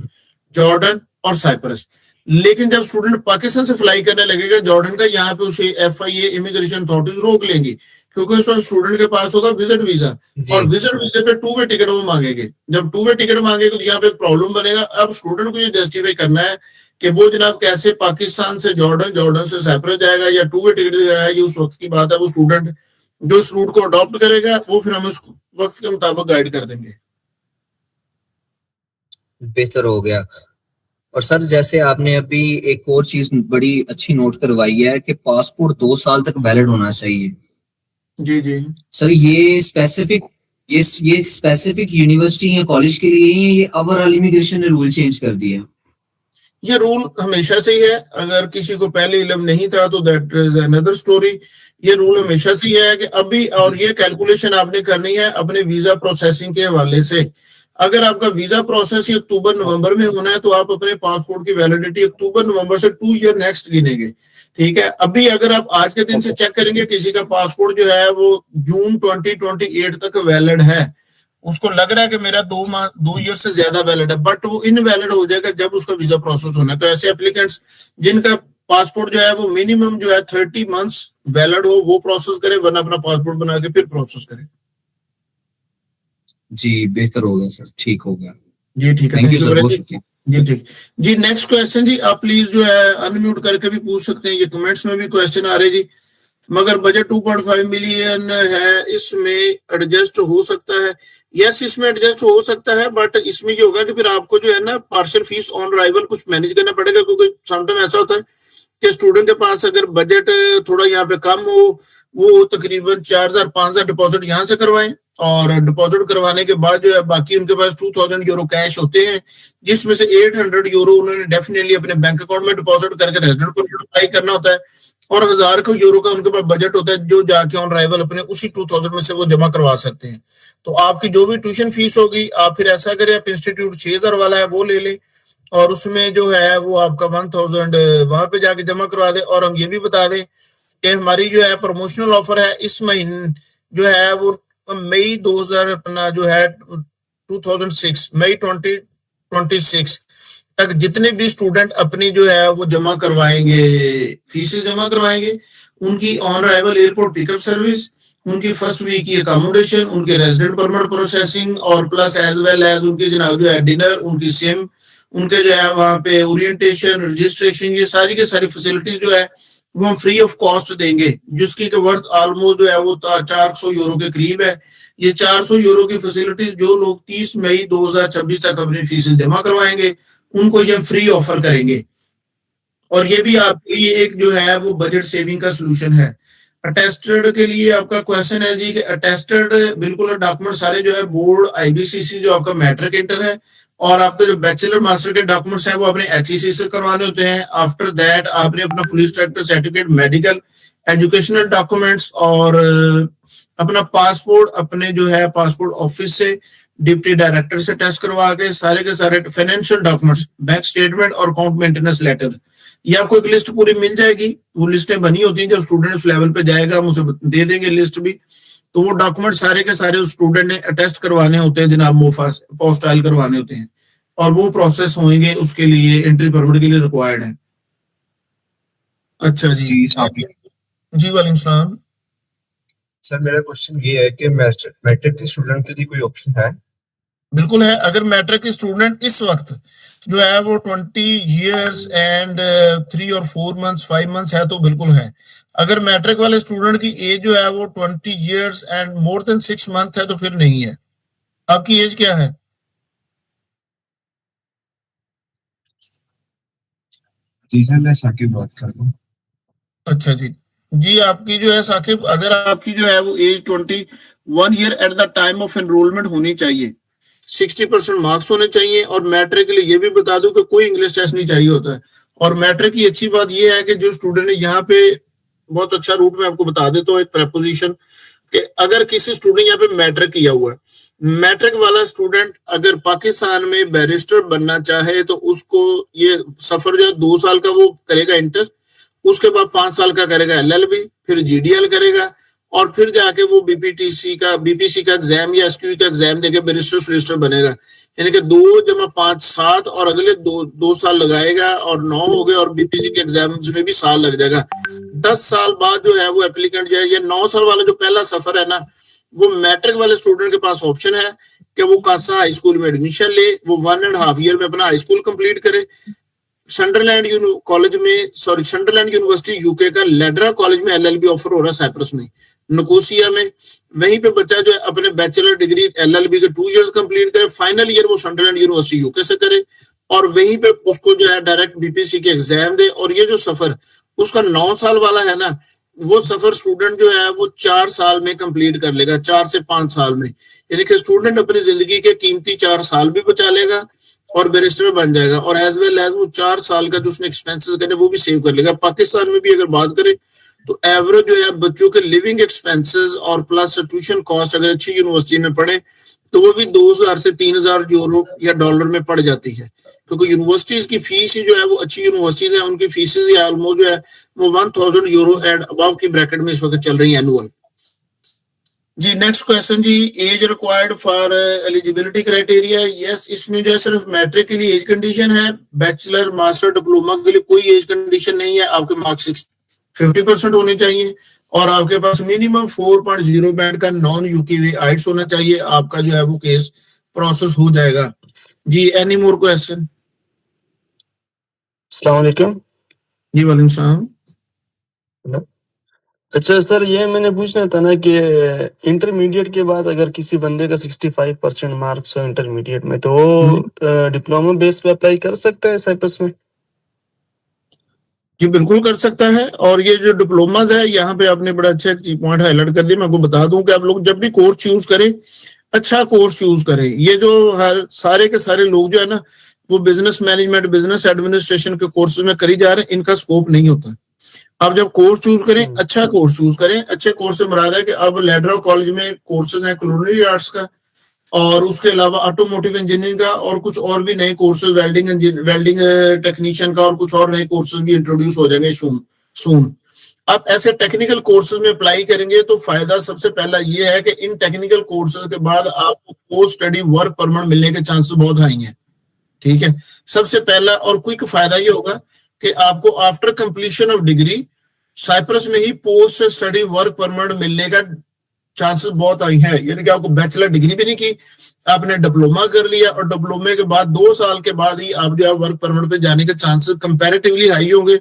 जॉर्डन और साइप्रस। लेकिन जब स्टूडेंट पाकिस्तान से फ्लाई करने लगेगा जॉर्डन का, यहाँ पे उसे FIA इमिग्रेशन अथॉरिटीज रोक लेंगी, क्योंकि उस वक्त स्टूडेंट के पास होगा विजिट वीजा, और विजिट वीजा पे 2 वे टिकट वो मांगेंगे। जब 2 वे टिकट मांगेंगे तो यहाँ पे प्रॉब्लम बनेगा। अब स्टूडेंट को ये जस्टिफाई करना है कि वो जनाब कैसे पाकिस्तान से जॉर्डन, जॉर्डन से साइप्रस जाएगा या 2 वे टिकट जाएगा। ये उस वक्त की बात है। वो स्टूडेंट जो इस रूट को अडॉप्ट करेगा वो फिर हम उसको वक्त के मुताबिक गाइड कर देंगे। बेहतर हो गया। और सर जैसे आपने अभी एक और चीज बड़ी अच्छी नोट करवाई है कि पासपोर्ट 2 साल तक वैलिड होना चाहिए। जी जी सर, ये स्पेसिफिक यूनिवर्सिटी या कॉलेज के लिए ही है, ये ओवरऑल इमिग्रेशन ने रूल चेंज कर दिया? ये रूल हमेशा से ही है। अगर किसी को पहले इल्म नहीं था तो दैट इज अनदर स्टोरी। ये रूल हमेशा से ही है कि अभी, और ये कैलकुलेशन आपने करनी है अपने वीजा प्रोसेसिंग के हवाले से। अगर आपका वीजा प्रोसेस ही अक्टूबर नवंबर में होना है तो आप अपने पासपोर्ट की वैलिडिटी अक्टूबर नवंबर से 2 ईयर नेक्स्ट गिनेंगे। ठीक है, अभी अगर आप आज के दिन से चेक करेंगे, किसी का पासपोर्ट जो है वो जून 2028 तक वैलिड है, उसको लग रहा है कि मेरा 2 ईयर से ज्यादा वैलिड है, बट वो इनवैलिड हो जाएगा जब उसका वीजा प्रोसेस होना है। तो ऐसे एप्लीकेंट्स जिनका पासपोर्ट जो है वो मिनिमम जो है 30 मंथ्स वैलिड हो, वो प्रोसेस करे, वरना अपना पासपोर्ट बना के फिर प्रोसेस करे। जी बेहतर हो गया सर, ठीक हो गया। जी ठीक है, थैंक यू सर, बहुत शुक्रिया। जी ठीक जी। नेक्स्ट क्वेश्चन जी, आप प्लीज जो है अनम्यूट करके भी पूछ सकते हैं। ये कमेंट्स में भी क्वेश्चन आ रहे जी। मगर बजट 2.5 मिलियन है, इसमें एडजस्ट हो सकता है? यस, इसमें एडजस्ट हो सकता है, बट इसमें ये होगा कि फिर आपको जो है ना पार्शियल फीस ऑन अराइवल कुछ मैनेज करना पड़ेगा, क्योंकि समटाइम ऐसा होता है कि स्टूडेंट के पास अगर बजट थोड़ा यहाँ पे कम हो, वो तकरीबन 4,000 5,000 डिपॉजिट यहाँ से करवाएं, और डिपॉजिट करवाने के बाद जो है बाकी उनके पास 2,000 यूरो कैश होते हैं, जिसमें से 800 यूरो उन्होंने डेफिनेटली अपने बैंक अकाउंट में डिपॉजिट करके रेजिडेंट परमिट अप्लाई करना होता है। और 1000 यूरो का उनके पास बजट होता है जो जाके ऑन अराइवल अपने उसी 2000 में से वो जमा करवा सकते हैं। तो आपकी जो भी ट्यूशन फीस होगी, आप फिर ऐसा करें, आप इंस्टीट्यूट 6000 वाला है वो ले लें और उसमें जो है वो आपका 1000 वहां पे जाके जमा करवा दे। और हम ये भी बता दें कि हमारी जो है प्रमोशनल ऑफर है इस महीने जो है वो मई 2000 अपना जो है 2006 मई 2026 तक जितने भी स्टूडेंट अपनी जो है वो जमा करवाएंगे, फीसें जमा करवाएंगे, उनकी on arrival airport pickup service, उनकी फर्स्ट वीक की अकोमोडेशन, उनके रेजिडेंट परमिट प्रोसेसिंग और प्लस एज वेल एज उनके जनाब जो है डिनर, उनकी सिम, उनके जो है वहां पे ओरिएंटेशन, रजिस्ट्रेशन, ये सारी की सारी फैसिलिटीज जो है वो हम फ्री ऑफ कॉस्ट देंगे, जिसकी वर्थ ऑलमोस्ट जो है वो 400 यूरो के करीब है। ये 400 यूरो की फैसिलिटीज जो लोग 30 मई 2026 तक अपनी फीस जमा करवाएंगे उनको ये फ्री ऑफर करेंगे। और ये भी आपके लिए एक जो है वो बजट सेविंग का सोल्यूशन है। अटेस्टेड के लिए आपका क्वेश्चन है जी कि अटेस्टेड बिल्कुल डॉक्यूमेंट सारे जो है बोर्ड आईबीसीसी जो आपका मैट्रिक इंटर है और आपके जो बैचलर मास्टर के डॉक्यूमेंट्स हैं वो अपने एचईसी से करवाने होते हैं। आफ्टर दैट आपने अपना police tractor certificate, medical, educational documents और अपना पासपोर्ट अपने जो है पासपोर्ट ऑफिस से डिप्टी डायरेक्टर से टेस्ट करवा के सारे फाइनेंशियल डॉक्यूमेंट्स, बैंक स्टेटमेंट और अकाउंट मेंटेनेंस लेटर, ये आपको एक लिस्ट पूरी मिल जाएगी। वो लिस्टें बनी होती हैं, जब स्टूडेंट उस लेवल पे जाएगा हम उसे दे देंगे लिस्ट भी। तो वो डॉक्यूमेंट सारे के सारे उस स्टूडेंट ने अटेस्ट करवाने होते हैं जनाब, मोफास पोस्टाइल करवाने होते हैं और वो प्रोसेस होंगे उसके लिए एंट्री परमिट के लिए रिक्वायर्ड है। अच्छा जी जी वालेकुम सलाम। सर मेरा क्वेश्चन ये है कि मैट्रिक के स्टूडेंट के लिए कोई ऑप्शन है? बिल्कुल है। अगर मैट्रिक के स्टूडेंट इस वक्त जो है वो 20 years एंड 3 और 4 months 5 months है तो बिल्कुल है। अगर मैट्रिक वाले स्टूडेंट की एज जो है वो 20 years and more than 6 months है तो फिर नहीं है। आपकी एज क्या है? जी सर, मैं साकिब बात कर रहा हूँ। अच्छा जी जी, आपकी जो है साकिब, अगर आपकी जो है वो age 21 year at the time of enrolment होनी चाहिए, 60% मार्क्स होने चाहिए और मैट्रिक के लिए ये भी बता दूं कि कोई इंग्लिश टेस्ट नहीं चाहिए होता है। और मैट्रिक की अच्छी बात ये है कि जो स्टूडेंट ने यहाँ पे बहुत अच्छा रूट में आपको बता देता हूँ एक प्रपोजिशन कि अगर किसी स्टूडेंट यहाँ पे मैट्रिक किया हुआ है, मैट्रिक वाला स्टूडेंट अगर पाकिस्तान में बैरिस्टर बनना चाहे तो उसको ये सफर जो 2 साल का वो करेगा इंटर, उसके बाद 5 साल का करेगा एलएलबी, फिर जीडीएल करेगा और फिर जाके वो बीपीसी का एग्जाम या एसक्यू का एग्जाम देके बैरिस्टर सोलिसिटर बनेगा। यानी कि 2 + 5 7 और अगले 2 साल लगाएगा और 9 हो गए और बीपीसी के एग्जाम्स में भी साल लग जाएगा। 10 साल बाद जो है वो एप्लीकेंट जो है, ये 9 साल वाला जो पहला सफर है ना, वो मैट्रिक वाले स्टूडेंट के पास ऑप्शन है कि वो कासा हाई स्कूल में एडमिशन ले, वो 1.5 year में अपना हाई स्कूल कंप्लीट करे। संडरलैंड कॉलेज में संडरलैंड यूनिवर्सिटी यूके का लेडरा कॉलेज में एलएलबी ऑफर हो रहा है साइप्रस में, निकोसिया में। वहीं पे बच्चा जो है अपने बैचलर डिग्री एलएलबी के 2 years कंप्लीट करे, फाइनल ईयर वो संडरलैंड यूनिवर्सिटी यूके से करे और वहीं पे उसको जो है डायरेक्ट बीपीसी के एग्जाम दे। और ये जो सफर उसका 9 साल वाला है ना, वो सफर स्टूडेंट जो है वो 4 साल में कंप्लीट कर लेगा, 4 से 5 साल में। यानी कि स्टूडेंट अपनी जिंदगी के कीमती 4 साल भी बचा लेगा और बैरिस्टर बन जाएगा और एज वेल एज वो 4 साल का जो उसने एक्सपेंसेस करे वो भी सेव कर लेगा। पाकिस्तान में भी अगर बात करें तो एवरेज जो है बच्चों के लिविंग एक्सपेंसेस और प्लस ट्यूशन कॉस्ट अगर अच्छी यूनिवर्सिटी में पढ़े तो वो भी 2000 से 3000 यूरो या डॉलर में पड़ जाती है, क्योंकि यूनिवर्सिटीज की फीस जो है वो अच्छी यूनिवर्सिटीज है उनकी फीसेज ऑलमोस्ट जो है वो 1000 यूरो एंड अबव की ब्रैकेट में इस वक्त चल रही है एनुअल। जी नेक्स्ट क्वेश्चन जी, age required for eligibility criteria. Yes, इसमें जो है सिर्फ मैट्रिक के लिए एज कंडीशन है, बैचलर मास्टर डिप्लोमा के लिए कोई एज कंडीशन नहीं है। आपके मार्क्स 50% होने चाहिए और आपके पास मिनिमम 4.0 बैंड का नॉन यूके आइट्स होना चाहिए। आपका जो है वो केस प्रोसेस हो जाएगा। जी एनी मोर क्वेश्चन? अस्सलाम वालेकुम। जी वालेकुम सलाम। अच्छा सर, ये मैंने पूछना था ना कि इंटरमीडिएट के बाद अगर किसी बंदे का 65% मार्क्स हो इंटरमीडिएट में तो वो डिप्लोमा बेस पे अप्लाई कर सकता है साइप्रस में? जी बिल्कुल कर सकता है। और ये जो डिप्लोमाज है यहाँ पे आपने बड़ा अच्छा एक पॉइंट हाईलाइट कर दिया। मैं आपको बता दूं कि आप लोग जब भी कोर्स चूज करें, अच्छा कोर्स चूज करें। ये जो सारे के सारे लोग जो है ना वो बिजनेस मैनेजमेंट, बिजनेस एडमिनिस्ट्रेशन के कोर्सेज में करी जा रहे हैं, इनका स्कोप नहीं होता। आप जब कोर्स चूज करें, हम्म। अच्छा कोर्स चूज करें। अच्छे कोर्स से मुराद है कि अब लेडरा कॉलेज में कोर्सेज हैं कुलिनरी आर्ट्स का, और उसके अलावा ऑटोमोटिव इंजीनियरिंग का, और कुछ और भी नए कोर्सेज, वेल्डिंग टेक्नीशियन का, और कुछ और नए कोर्सेज भी इंट्रोड्यूस हो जाएंगे सून। आप ऐसे टेक्निकल कोर्सेज में अप्लाई करेंगे तो फायदा सबसे पहला ये है कि इन टेक्निकल कोर्सेज के बाद आपको पोस्ट स्टडी वर्क परमिट मिलने के चांसेस बहुत हाई हैं। ठीक है, सबसे पहला और क्विक फायदा ये होगा कि आपको after completion of degree Cyprus में ही पोस्ट स्टडी वर्क परमिट मिलने का चांसेस बहुत हाई है। यानी कि आपको बैचलर डिग्री भी नहीं की, आपने डिप्लोमा कर लिया, और डिप्लोमे के बाद 2 साल के बाद ही आप जो है वर्क परमिट पे जाने के चांसेस कंपैरेटिवली हाई होंगे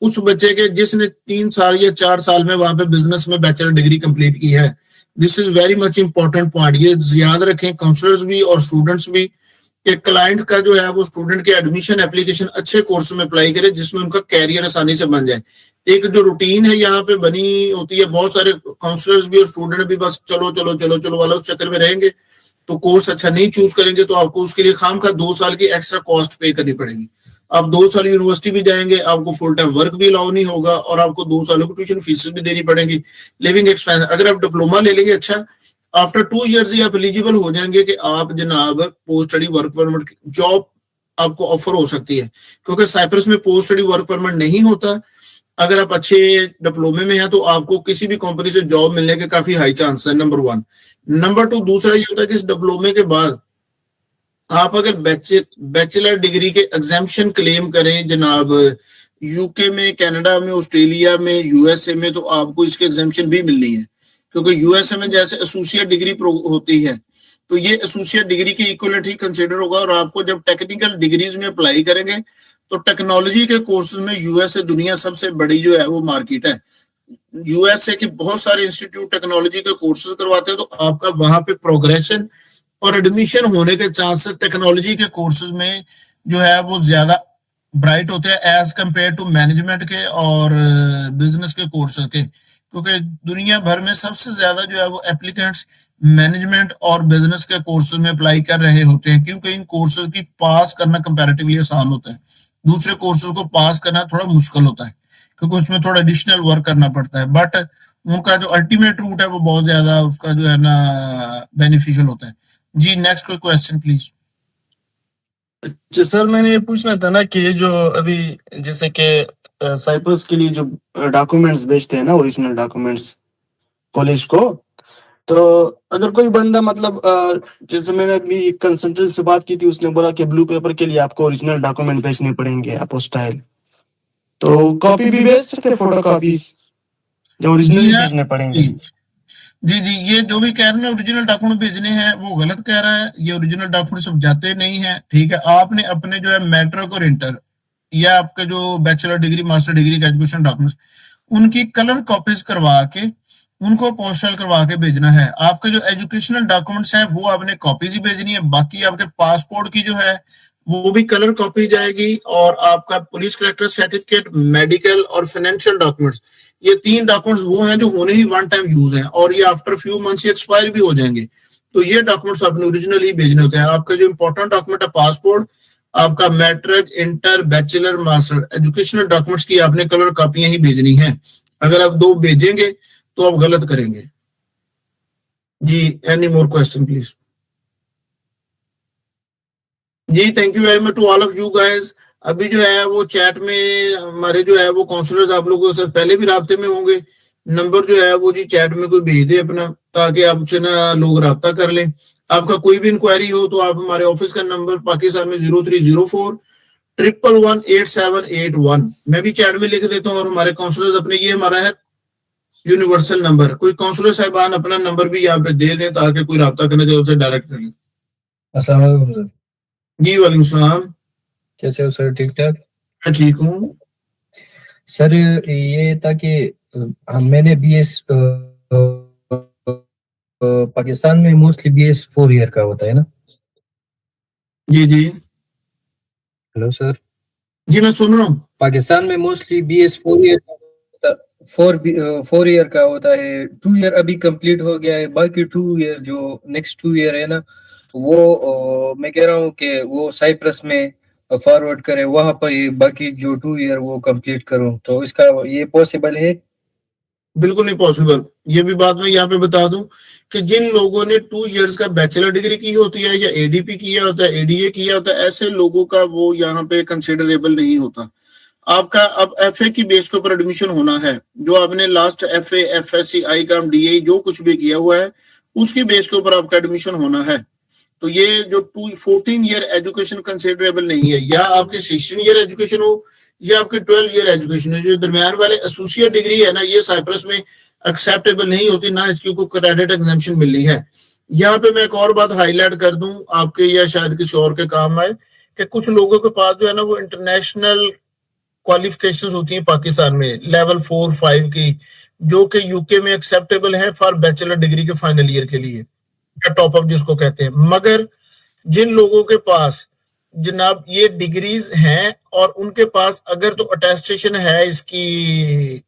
उस बच्चे के जिसने 3 साल या 4 साल में वहां पे बिजनेस में बैचलर डिग्री कंप्लीट की है। This is very much important point, ये याद रखें काउंसलर्स भी और स्टूडेंट्स भी, कि क्लाइंट का जो है वो स्टूडेंट के एडमिशन एप्लीकेशन अच्छे कोर्स में अप्लाई करे जिसमें उनका कैरियर आसानी से बन जाए। एक जो रूटीन है यहाँ पे बनी होती है, बहुत सारे काउंसलर्स भी और स्टूडेंट भी बस चलो चलो चलो चलो वाला उस चक्कर में रहेंगे तो कोर्स अच्छा नहीं चूज करेंगे, तो आपको उसके लिए खाम का 2 साल की एक्स्ट्रा कॉस्ट पे करनी पड़ेगी। आप 2 साल यूनिवर्सिटी भी जाएंगे, आपको फुल टाइम वर्क भी अलाउ नहीं होगा, और आपको 2 सालों की ट्यूशन फीस भी देनी पड़ेगी, लिविंग एक्सपेंस। अगर आप डिप्लोमा ले लेंगे, अच्छा आफ्टर 2 इयर्स ही आप एलिजिबल हो जाएंगे कि आप जनाब post study work permit job आपको ऑफर हो सकती है, क्योंकि साइप्रस में पोस्ट स्टडी वर्क परमिट नहीं होता। अगर आप अच्छे डिप्लोमे में हैं तो आपको किसी भी कंपनी से जॉब मिलने के काफी हाई चांस है, नंबर 1। नंबर 2, दूसरा ये होता है कि इस डिप्लोमे के बाद आप अगर बैचलर डिग्री के एग्जाम्पशन क्लेम करें जनाब यूके में, कनाडा में, ऑस्ट्रेलिया में, यूएसए में, तो आपको इसके एग्जाम्पशन भी मिलनी है, क्योंकि यूएसए में जैसे एसोसिएट डिग्री होती है तो ये एसोसिएट डिग्री के इक्विवेलेंट ही कंसीडर होगा। और आपको जब टेक्निकल डिग्रीज में अप्लाई करेंगे तो टेक्नोलॉजी के कोर्सेज में यूएसए दुनिया सबसे बड़ी जो है वो मार्केट है। यूएसए के बहुत सारे इंस्टीट्यूट टेक्नोलॉजी के कोर्सेज करवाते हैं, तो आपका वहां पे प्रोग्रेशन और एडमिशन होने के चांसेस टेक्नोलॉजी के कोर्सेज में जो है वो ज्यादा ब्राइट होते हैं एज कंपेयर टू मैनेजमेंट के और बिजनेस के कोर्सेज के, क्योंकि दुनिया भर में सबसे ज्यादा जो है वो एप्लीकेंट्स मैनेजमेंट और बिजनेस के कोर्सेज में अप्लाई कर रहे होते हैं, क्योंकि इन कोर्सेज की पास करना कंपैरेटिवली आसान होता है। दूसरे कोर्सेज को पास करना थोड़ा मुश्किल होता है, क्योंकि उसमें थोड़ा एडिशनल वर्क करना पड़ता है, बट उनका जो अल्टीमेट रूट है वो बहुत ज्यादा उसका जो है ना बेनिफिशियल होता है। जी नेक्स्ट कोई क्वेश्चन प्लीज। जी सर, मैंने ये पूछना था ना कि जो अभी जैसे कि साइप्रस के लिए जो डॉक्यूमेंट्स भेजते हैं ना, ओरिजिनल डॉक्यूमेंट्स कॉलेज को, तो अगर कोई बंदा मतलब जैसे मैंने अभी एक कंसल्टेंट से बात की थी, उसने बोला कि ब्लू पेपर के लिए आपको ओरिजिनल डॉक्यूमेंट भेजने पड़ेंगे अपोस्टाइल, तो कॉपी भी भेज सकते हैं, फोटो कॉपीज जो ओरिजिनल जी हाँ। भेजने पड़ेंगे? जी जी, ये जो भी कह रहे हैं ओरिजिनल डॉक्यूमेंट भेजने हैं वो गलत कह रहा है। ये ओरिजिनल डॉक्यूमेंट सब जाते नहीं है, ठीक है। आपने अपने जो है मैट्रिक और इंटर या आपके जो बैचलर डिग्री मास्टर डिग्री का एजुकेशन डॉक्यूमेंट्स उनकी कलर कॉपीज करवा के उनको पोस्टल करवा के भेजना है। आपके जो एजुकेशनल डॉक्यूमेंट्स हैं वो आपने कॉपीज ही भेजनी है। बाकी आपके पासपोर्ट की जो है वो भी कलर कॉपी जाएगी, और आपका पुलिस करेक्टर सर्टिफिकेट, मेडिकल और फाइनेंशियल डॉक्यूमेंट्स, ये 3 डॉक्यूमेंट्स वो हैं जो होने ही 1 टाइम यूज हैं, और ये आफ्टर फ्यू मंथ्स एक्सपायर भी हो जाएंगे। तो ये डॉक्यूमेंट्स आपने ओरिजिनल ही भेजने होते हैं। आपका जो इंपॉर्टेंट डॉक्यूमेंट है पासपोर्ट, आपका matric, inter, bachelor, master educational documents की आपने कलर कॉपियां ही भेजनी है। अगर आप 2 भेजेंगे तो आप गलत करेंगे। जी एनी मोर क्वेश्चन प्लीज। जी thank you very much to all of you guys. अभी जो है वो चैट में हमारे जो है वो काउंसलर्स आप लोगों से पहले भी राब्ते में होंगे। नंबर जो है वो जी चैट में कोई भेज दे अपना, ताकि आपसे ना लोग राब्ता कर लें। आपका कोई भी इंक्वायरी हो तो आप हमारे ऑफिस का नंबर पाकिस्तान में 0304 111 8781 मैं भी चैट में लिख देता हूँ, और हमारे काउंसलर्स अपने, ये हमारा है यूनिवर्सल नंबर। कोई काउंसलर साहिबान अपना नंबर भी यहाँ पे दे दें ताकि कोई राब्ता करना चाहे उससे डायरेक्ट कर ले। अस्सलाम वालेकुम सर। जी वालेकुम सलाम, कैसे हो सर? ठीक ठाक। मैं ठीक हूँ सर ये था कि मैंने बीएस पाकिस्तान में मोस्टली बीएस 4 ईयर का होता है ना? जी जी हेलो सर। जी मैं सुन रहा हूँ। पाकिस्तान में मोस्टली बीएस 4 ईयर का 4 ईयर का होता है। 2 ईयर अभी कंप्लीट हो गया है, बाकी 2 ईयर जो नेक्स्ट 2 ईयर है ना, वो मैं कह रहा हूँ कि वो साइप्रस में फॉरवर्ड करे वहां पर ये बाकी जो 2 ईयर वो कंप्लीट करूं, तो इसका ये पॉसिबल है? बिल्कुल नहीं पॉसिबल। ये भी बात मैं यहाँ पे बता दूं कि जिन लोगों ने 2 इयर्स का बैचलर डिग्री की होती है या एडीपी किया होता है, एडीए किया होता है, ऐसे लोगों का वो यहाँ पे कंसिडरेबल नहीं होता। आपका अब एफए की बेस के ऊपर एडमिशन होना है, जो आपने लास्ट एफए, एफएससी, आई काम, डीए जो कुछ भी किया हुआ है उसकी बेस के ऊपर आपका एडमिशन होना है। तो ये जो 14 ईयर एजुकेशन कंसिडरेबल नहीं है, या आपकी 16 ईयर एजुकेशन हो या आपकी 12 ईयर एजुकेशन हो। जो दरमियान वाले एसोसिएट डिग्री है ना, ये साइप्रस में एक्सेप्टेबल नहीं होती, ना इसकी कोई क्रेडिट एग्जाम्पशन मिलनी है। यहाँ पे मैं एक और बात हाईलाइट कर दूं आपके या शायद किसी और के काम आए, कि कुछ लोगों के पास जो है ना वो इंटरनेशनल क्वालिफिकेशंस होती हैं पाकिस्तान में लेवल 4-5 की, जो कि यूके में एक्सेप्टेबल है फॉर बैचलर डिग्री के फाइनल ईयर के लिए, या टॉप अप जिसको कहते हैं। मगर जिन लोगों के पास जनाब ये डिग्रीज हैं और उनके पास अगर तो अटेस्टेशन है इसकी,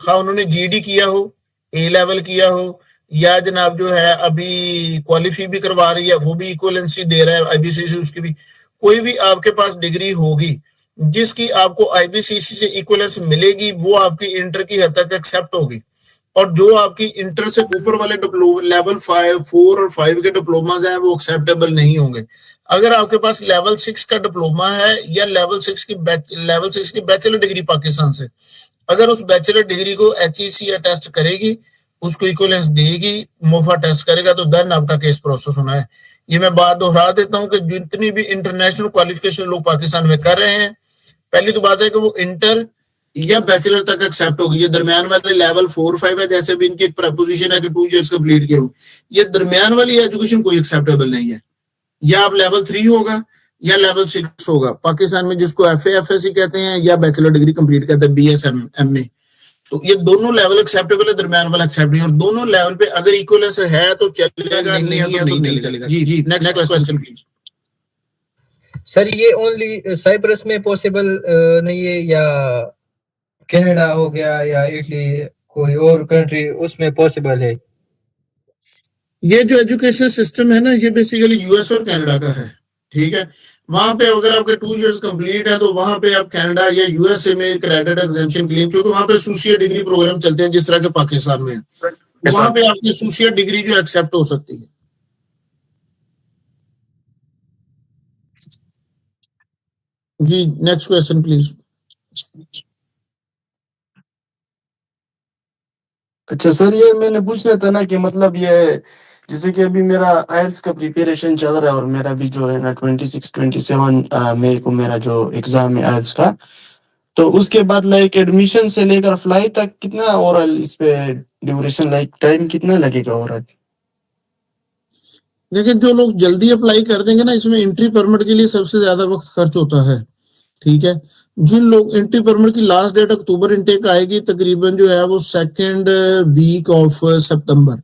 हाँ उन्होंने जीडी किया हो, ए लेवल किया हो, या जनाब जो है अभी क्वालिफाई भी करवा रही है, वो भी इक्वलेंसी दे रहा है आईबीसीसी, उसकी भी कोई भी आपके पास डिग्री होगी जिसकी आपको आईबीसीसी से इक्वलेंस मिलेगी, वो आपकी इंटर की हद तक एक्सेप्ट होगी। और जो आपकी इंटर से ऊपर वाले लेवल 5, 4 और 5 के डिप्लोमाज हैं वो एक्सेप्टेबल नहीं होंगे। अगर आपके पास लेवल 6 का डिप्लोमा है या लेवल 6 की बैचलर डिग्री पाकिस्तान से, अगर उस बैचलर डिग्री को एचईसी टेस्ट करेगी, उसको इक्वलेंस देगी, मोफा टेस्ट करेगा, तो देन आपका केस प्रोसेस होना है। ये मैं बात दोहरा देता हूं कि जितनी भी इंटरनेशनल क्वालिफिकेशन लोग पाकिस्तान में कर रहे हैं, पहली तो बात है कि वो इंटर या बैचलर तक एक्सेप्ट होगी। ये दरमियान वाले लेवल 4-5 है, जैसे भी इनकी एक प्रपोजिशन है कि 2 इयर्स कंप्लीट किया हो, ये दरमियान वाली एजुकेशन कोई एक्सेप्टेबल नहीं है। या आप लेवल 3 होगा या लेवल 6 होगा पाकिस्तान में, जिसको एफए, एफएससी कहते हैं, या बैचलर डिग्री कंप्लीट कहते हैं, बीएसएम, एमए। तो ये दोनों लेवल एक्सेप्टेबल है, दरमियान वाला एक्सेप्ट नहीं। और दोनों लेवल पे अगर इक्वलेंस है तो चलेगा, नहीं है तो नहीं चलेगा। जी नेक्स्ट क्वेश्चन प्लीज। सर ये ओनली साइप्रस में पॉसिबल नहीं है, या कनाडा हो गया या इटली, कोई और कंट्री उसमें पॉसिबल है? ये जो एजुकेशन सिस्टम है ना, ये बेसिकली यूएस और कनाडा का है, ठीक है। वहां पे अगर आपके 2 इयर्स कंप्लीट है तो वहां पे आप कनाडा या यूएसए में क्रेडिट एग्जाम्पशन क्लेम, क्योंकि वहां पे एसोसिएट डिग्री प्रोग्राम चलते हैं जिस तरह के पाकिस्तान में है, वहां पे आपकी एसोसिएट डिग्री जो एक्सेप्ट हो सकती है। जी नेक्स्ट क्वेश्चन प्लीज। अच्छा सर, ये मैंने पूछना था ना कि मतलब ये जैसे कि अभी मेरा आइल्स का प्रिपरेशन चल रहा है और मेरा भी जो है ना 26-27 मई को मेरा जो एग्जाम है आइल्स का, तो उसके बाद लाइक एडमिशन से लेकर फ्लाई तक कितना ओवरऑल इस पे ड्यूरेशन, लाइक टाइम कितना लगेगा ओवरऑल? देखिए जो लोग जल्दी अप्लाई कर देंगे ना, इसमें एंट्री परमिट के लिए सबसे ज्यादा वक्त खर्च होता है, ठीक है। जिन लोग एंट्री परमिट की लास्ट डेट अक्टूबर इनटेक आएगी, तकरीबन जो है वो 2nd वीक ऑफ सितंबर।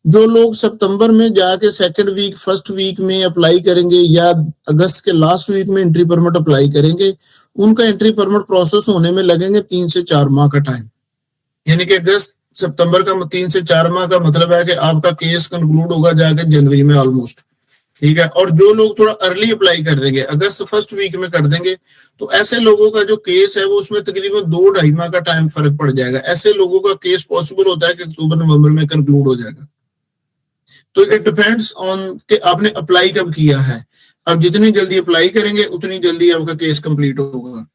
जो लोग सितंबर में जाके 2nd वीक 1st वीक में अप्लाई करेंगे या अगस्त के लास्ट वीक में एंट्री परमिट अप्लाई करेंगे, उनका एंट्री परमिट प्रोसेस होने में लगेंगे 3 से 4 माह का टाइम। यानी कि अगस्त सितंबर का 3 से 4 माह का मतलब है कि आपका केस कंक्लूड होगा जाके जनवरी में ऑलमोस्ट, ठीक है। और जो लोग थोड़ा अर्ली अप्लाई कर देंगे, अगस्त 1st वीक में कर देंगे, तो ऐसे लोगों का जो केस है वो उसमें तकरीबन 2-2.5 माह का टाइम फर्क पड़ जाएगा। ऐसे लोगों का केस पॉसिबल होता है कि अक्टूबर नवंबर में कंक्लूड हो जाएगा। तो इट डिपेंड्स ऑन कि आपने अप्लाई कब किया है। आप जितनी जल्दी अप्लाई करेंगे उतनी जल्दी आपका केस कंप्लीट होगा।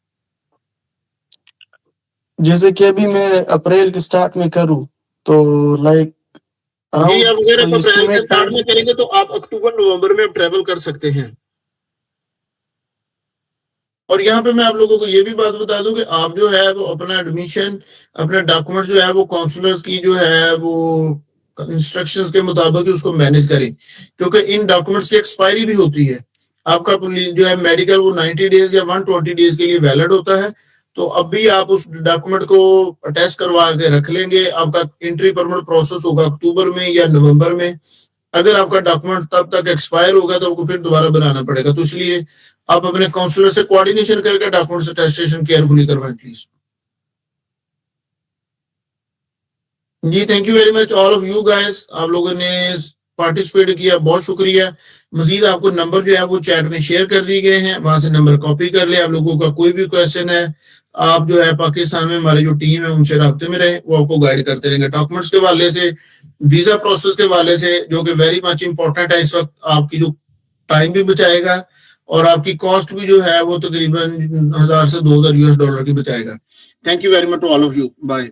जैसे कि अभी मैं अप्रैल के स्टार्ट में करूं तो लाइक जी, आप अगर आप अप्रैल के स्टार्ट में करेंगे तो आप अक्टूबर नवंबर में ट्रेवल कर सकते हैं। और यहाँ पे मैं आप लोगों को ये भी बात बता दूं कि आप जो है वो अपना एडमिशन, अपने डॉक्यूमेंट्स जो है वो काउंसलर्स की जो है वो इंस्ट्रक्शंस के मुताबिक उसको मैनेज करें, क्योंकि इन डॉक्यूमेंट्स की एक्सपायरी भी होती है। आपका जो है मेडिकल वो 90 डेज या 120 डेज के लिए वैलिड होता है, तो अभी आप उस डॉक्यूमेंट को अटैच करवा के रख लेंगे। आपका एंट्री परमिट प्रोसेस होगा अक्टूबर में या नवंबर में। अगर आपका डॉक्यूमेंट तब तक एक्सपायर होगा तो आपको फिर दोबारा बनाना पड़ेगा। तो इसलिए आप अपने काउंसलर से कोऑर्डिनेशन करके डॉक्यूमेंट्स अटेस्टेशन केयरफुली करवाएं प्लीज। जी thank you very much all of you guys. आप लोगों ने पार्टिसिपेट किया, बहुत शुक्रिया। मजीद आपको नंबर जो है वो चैट में शेयर कर दिए गए हैं, वहां से नंबर कॉपी कर ले। आप लोगों का कोई भी क्वेश्चन है, आप जो है पाकिस्तान में हमारी जो टीम है उनसे राब्ते में रहे, वो आपको गाइड करते रहेंगे। डॉक्यूमेंट्स के हवाले से, वीजा प्रोसेस के हवाले से, जो कि वेरी मच इंपॉर्टेंट है इस वक्त, आपकी जो टाइम भी बचाएगा और आपकी कॉस्ट भी जो है वो तकरीबन 1000 से 2000 US डॉलर की बचाएगा। Thank you very much to all of you, bye.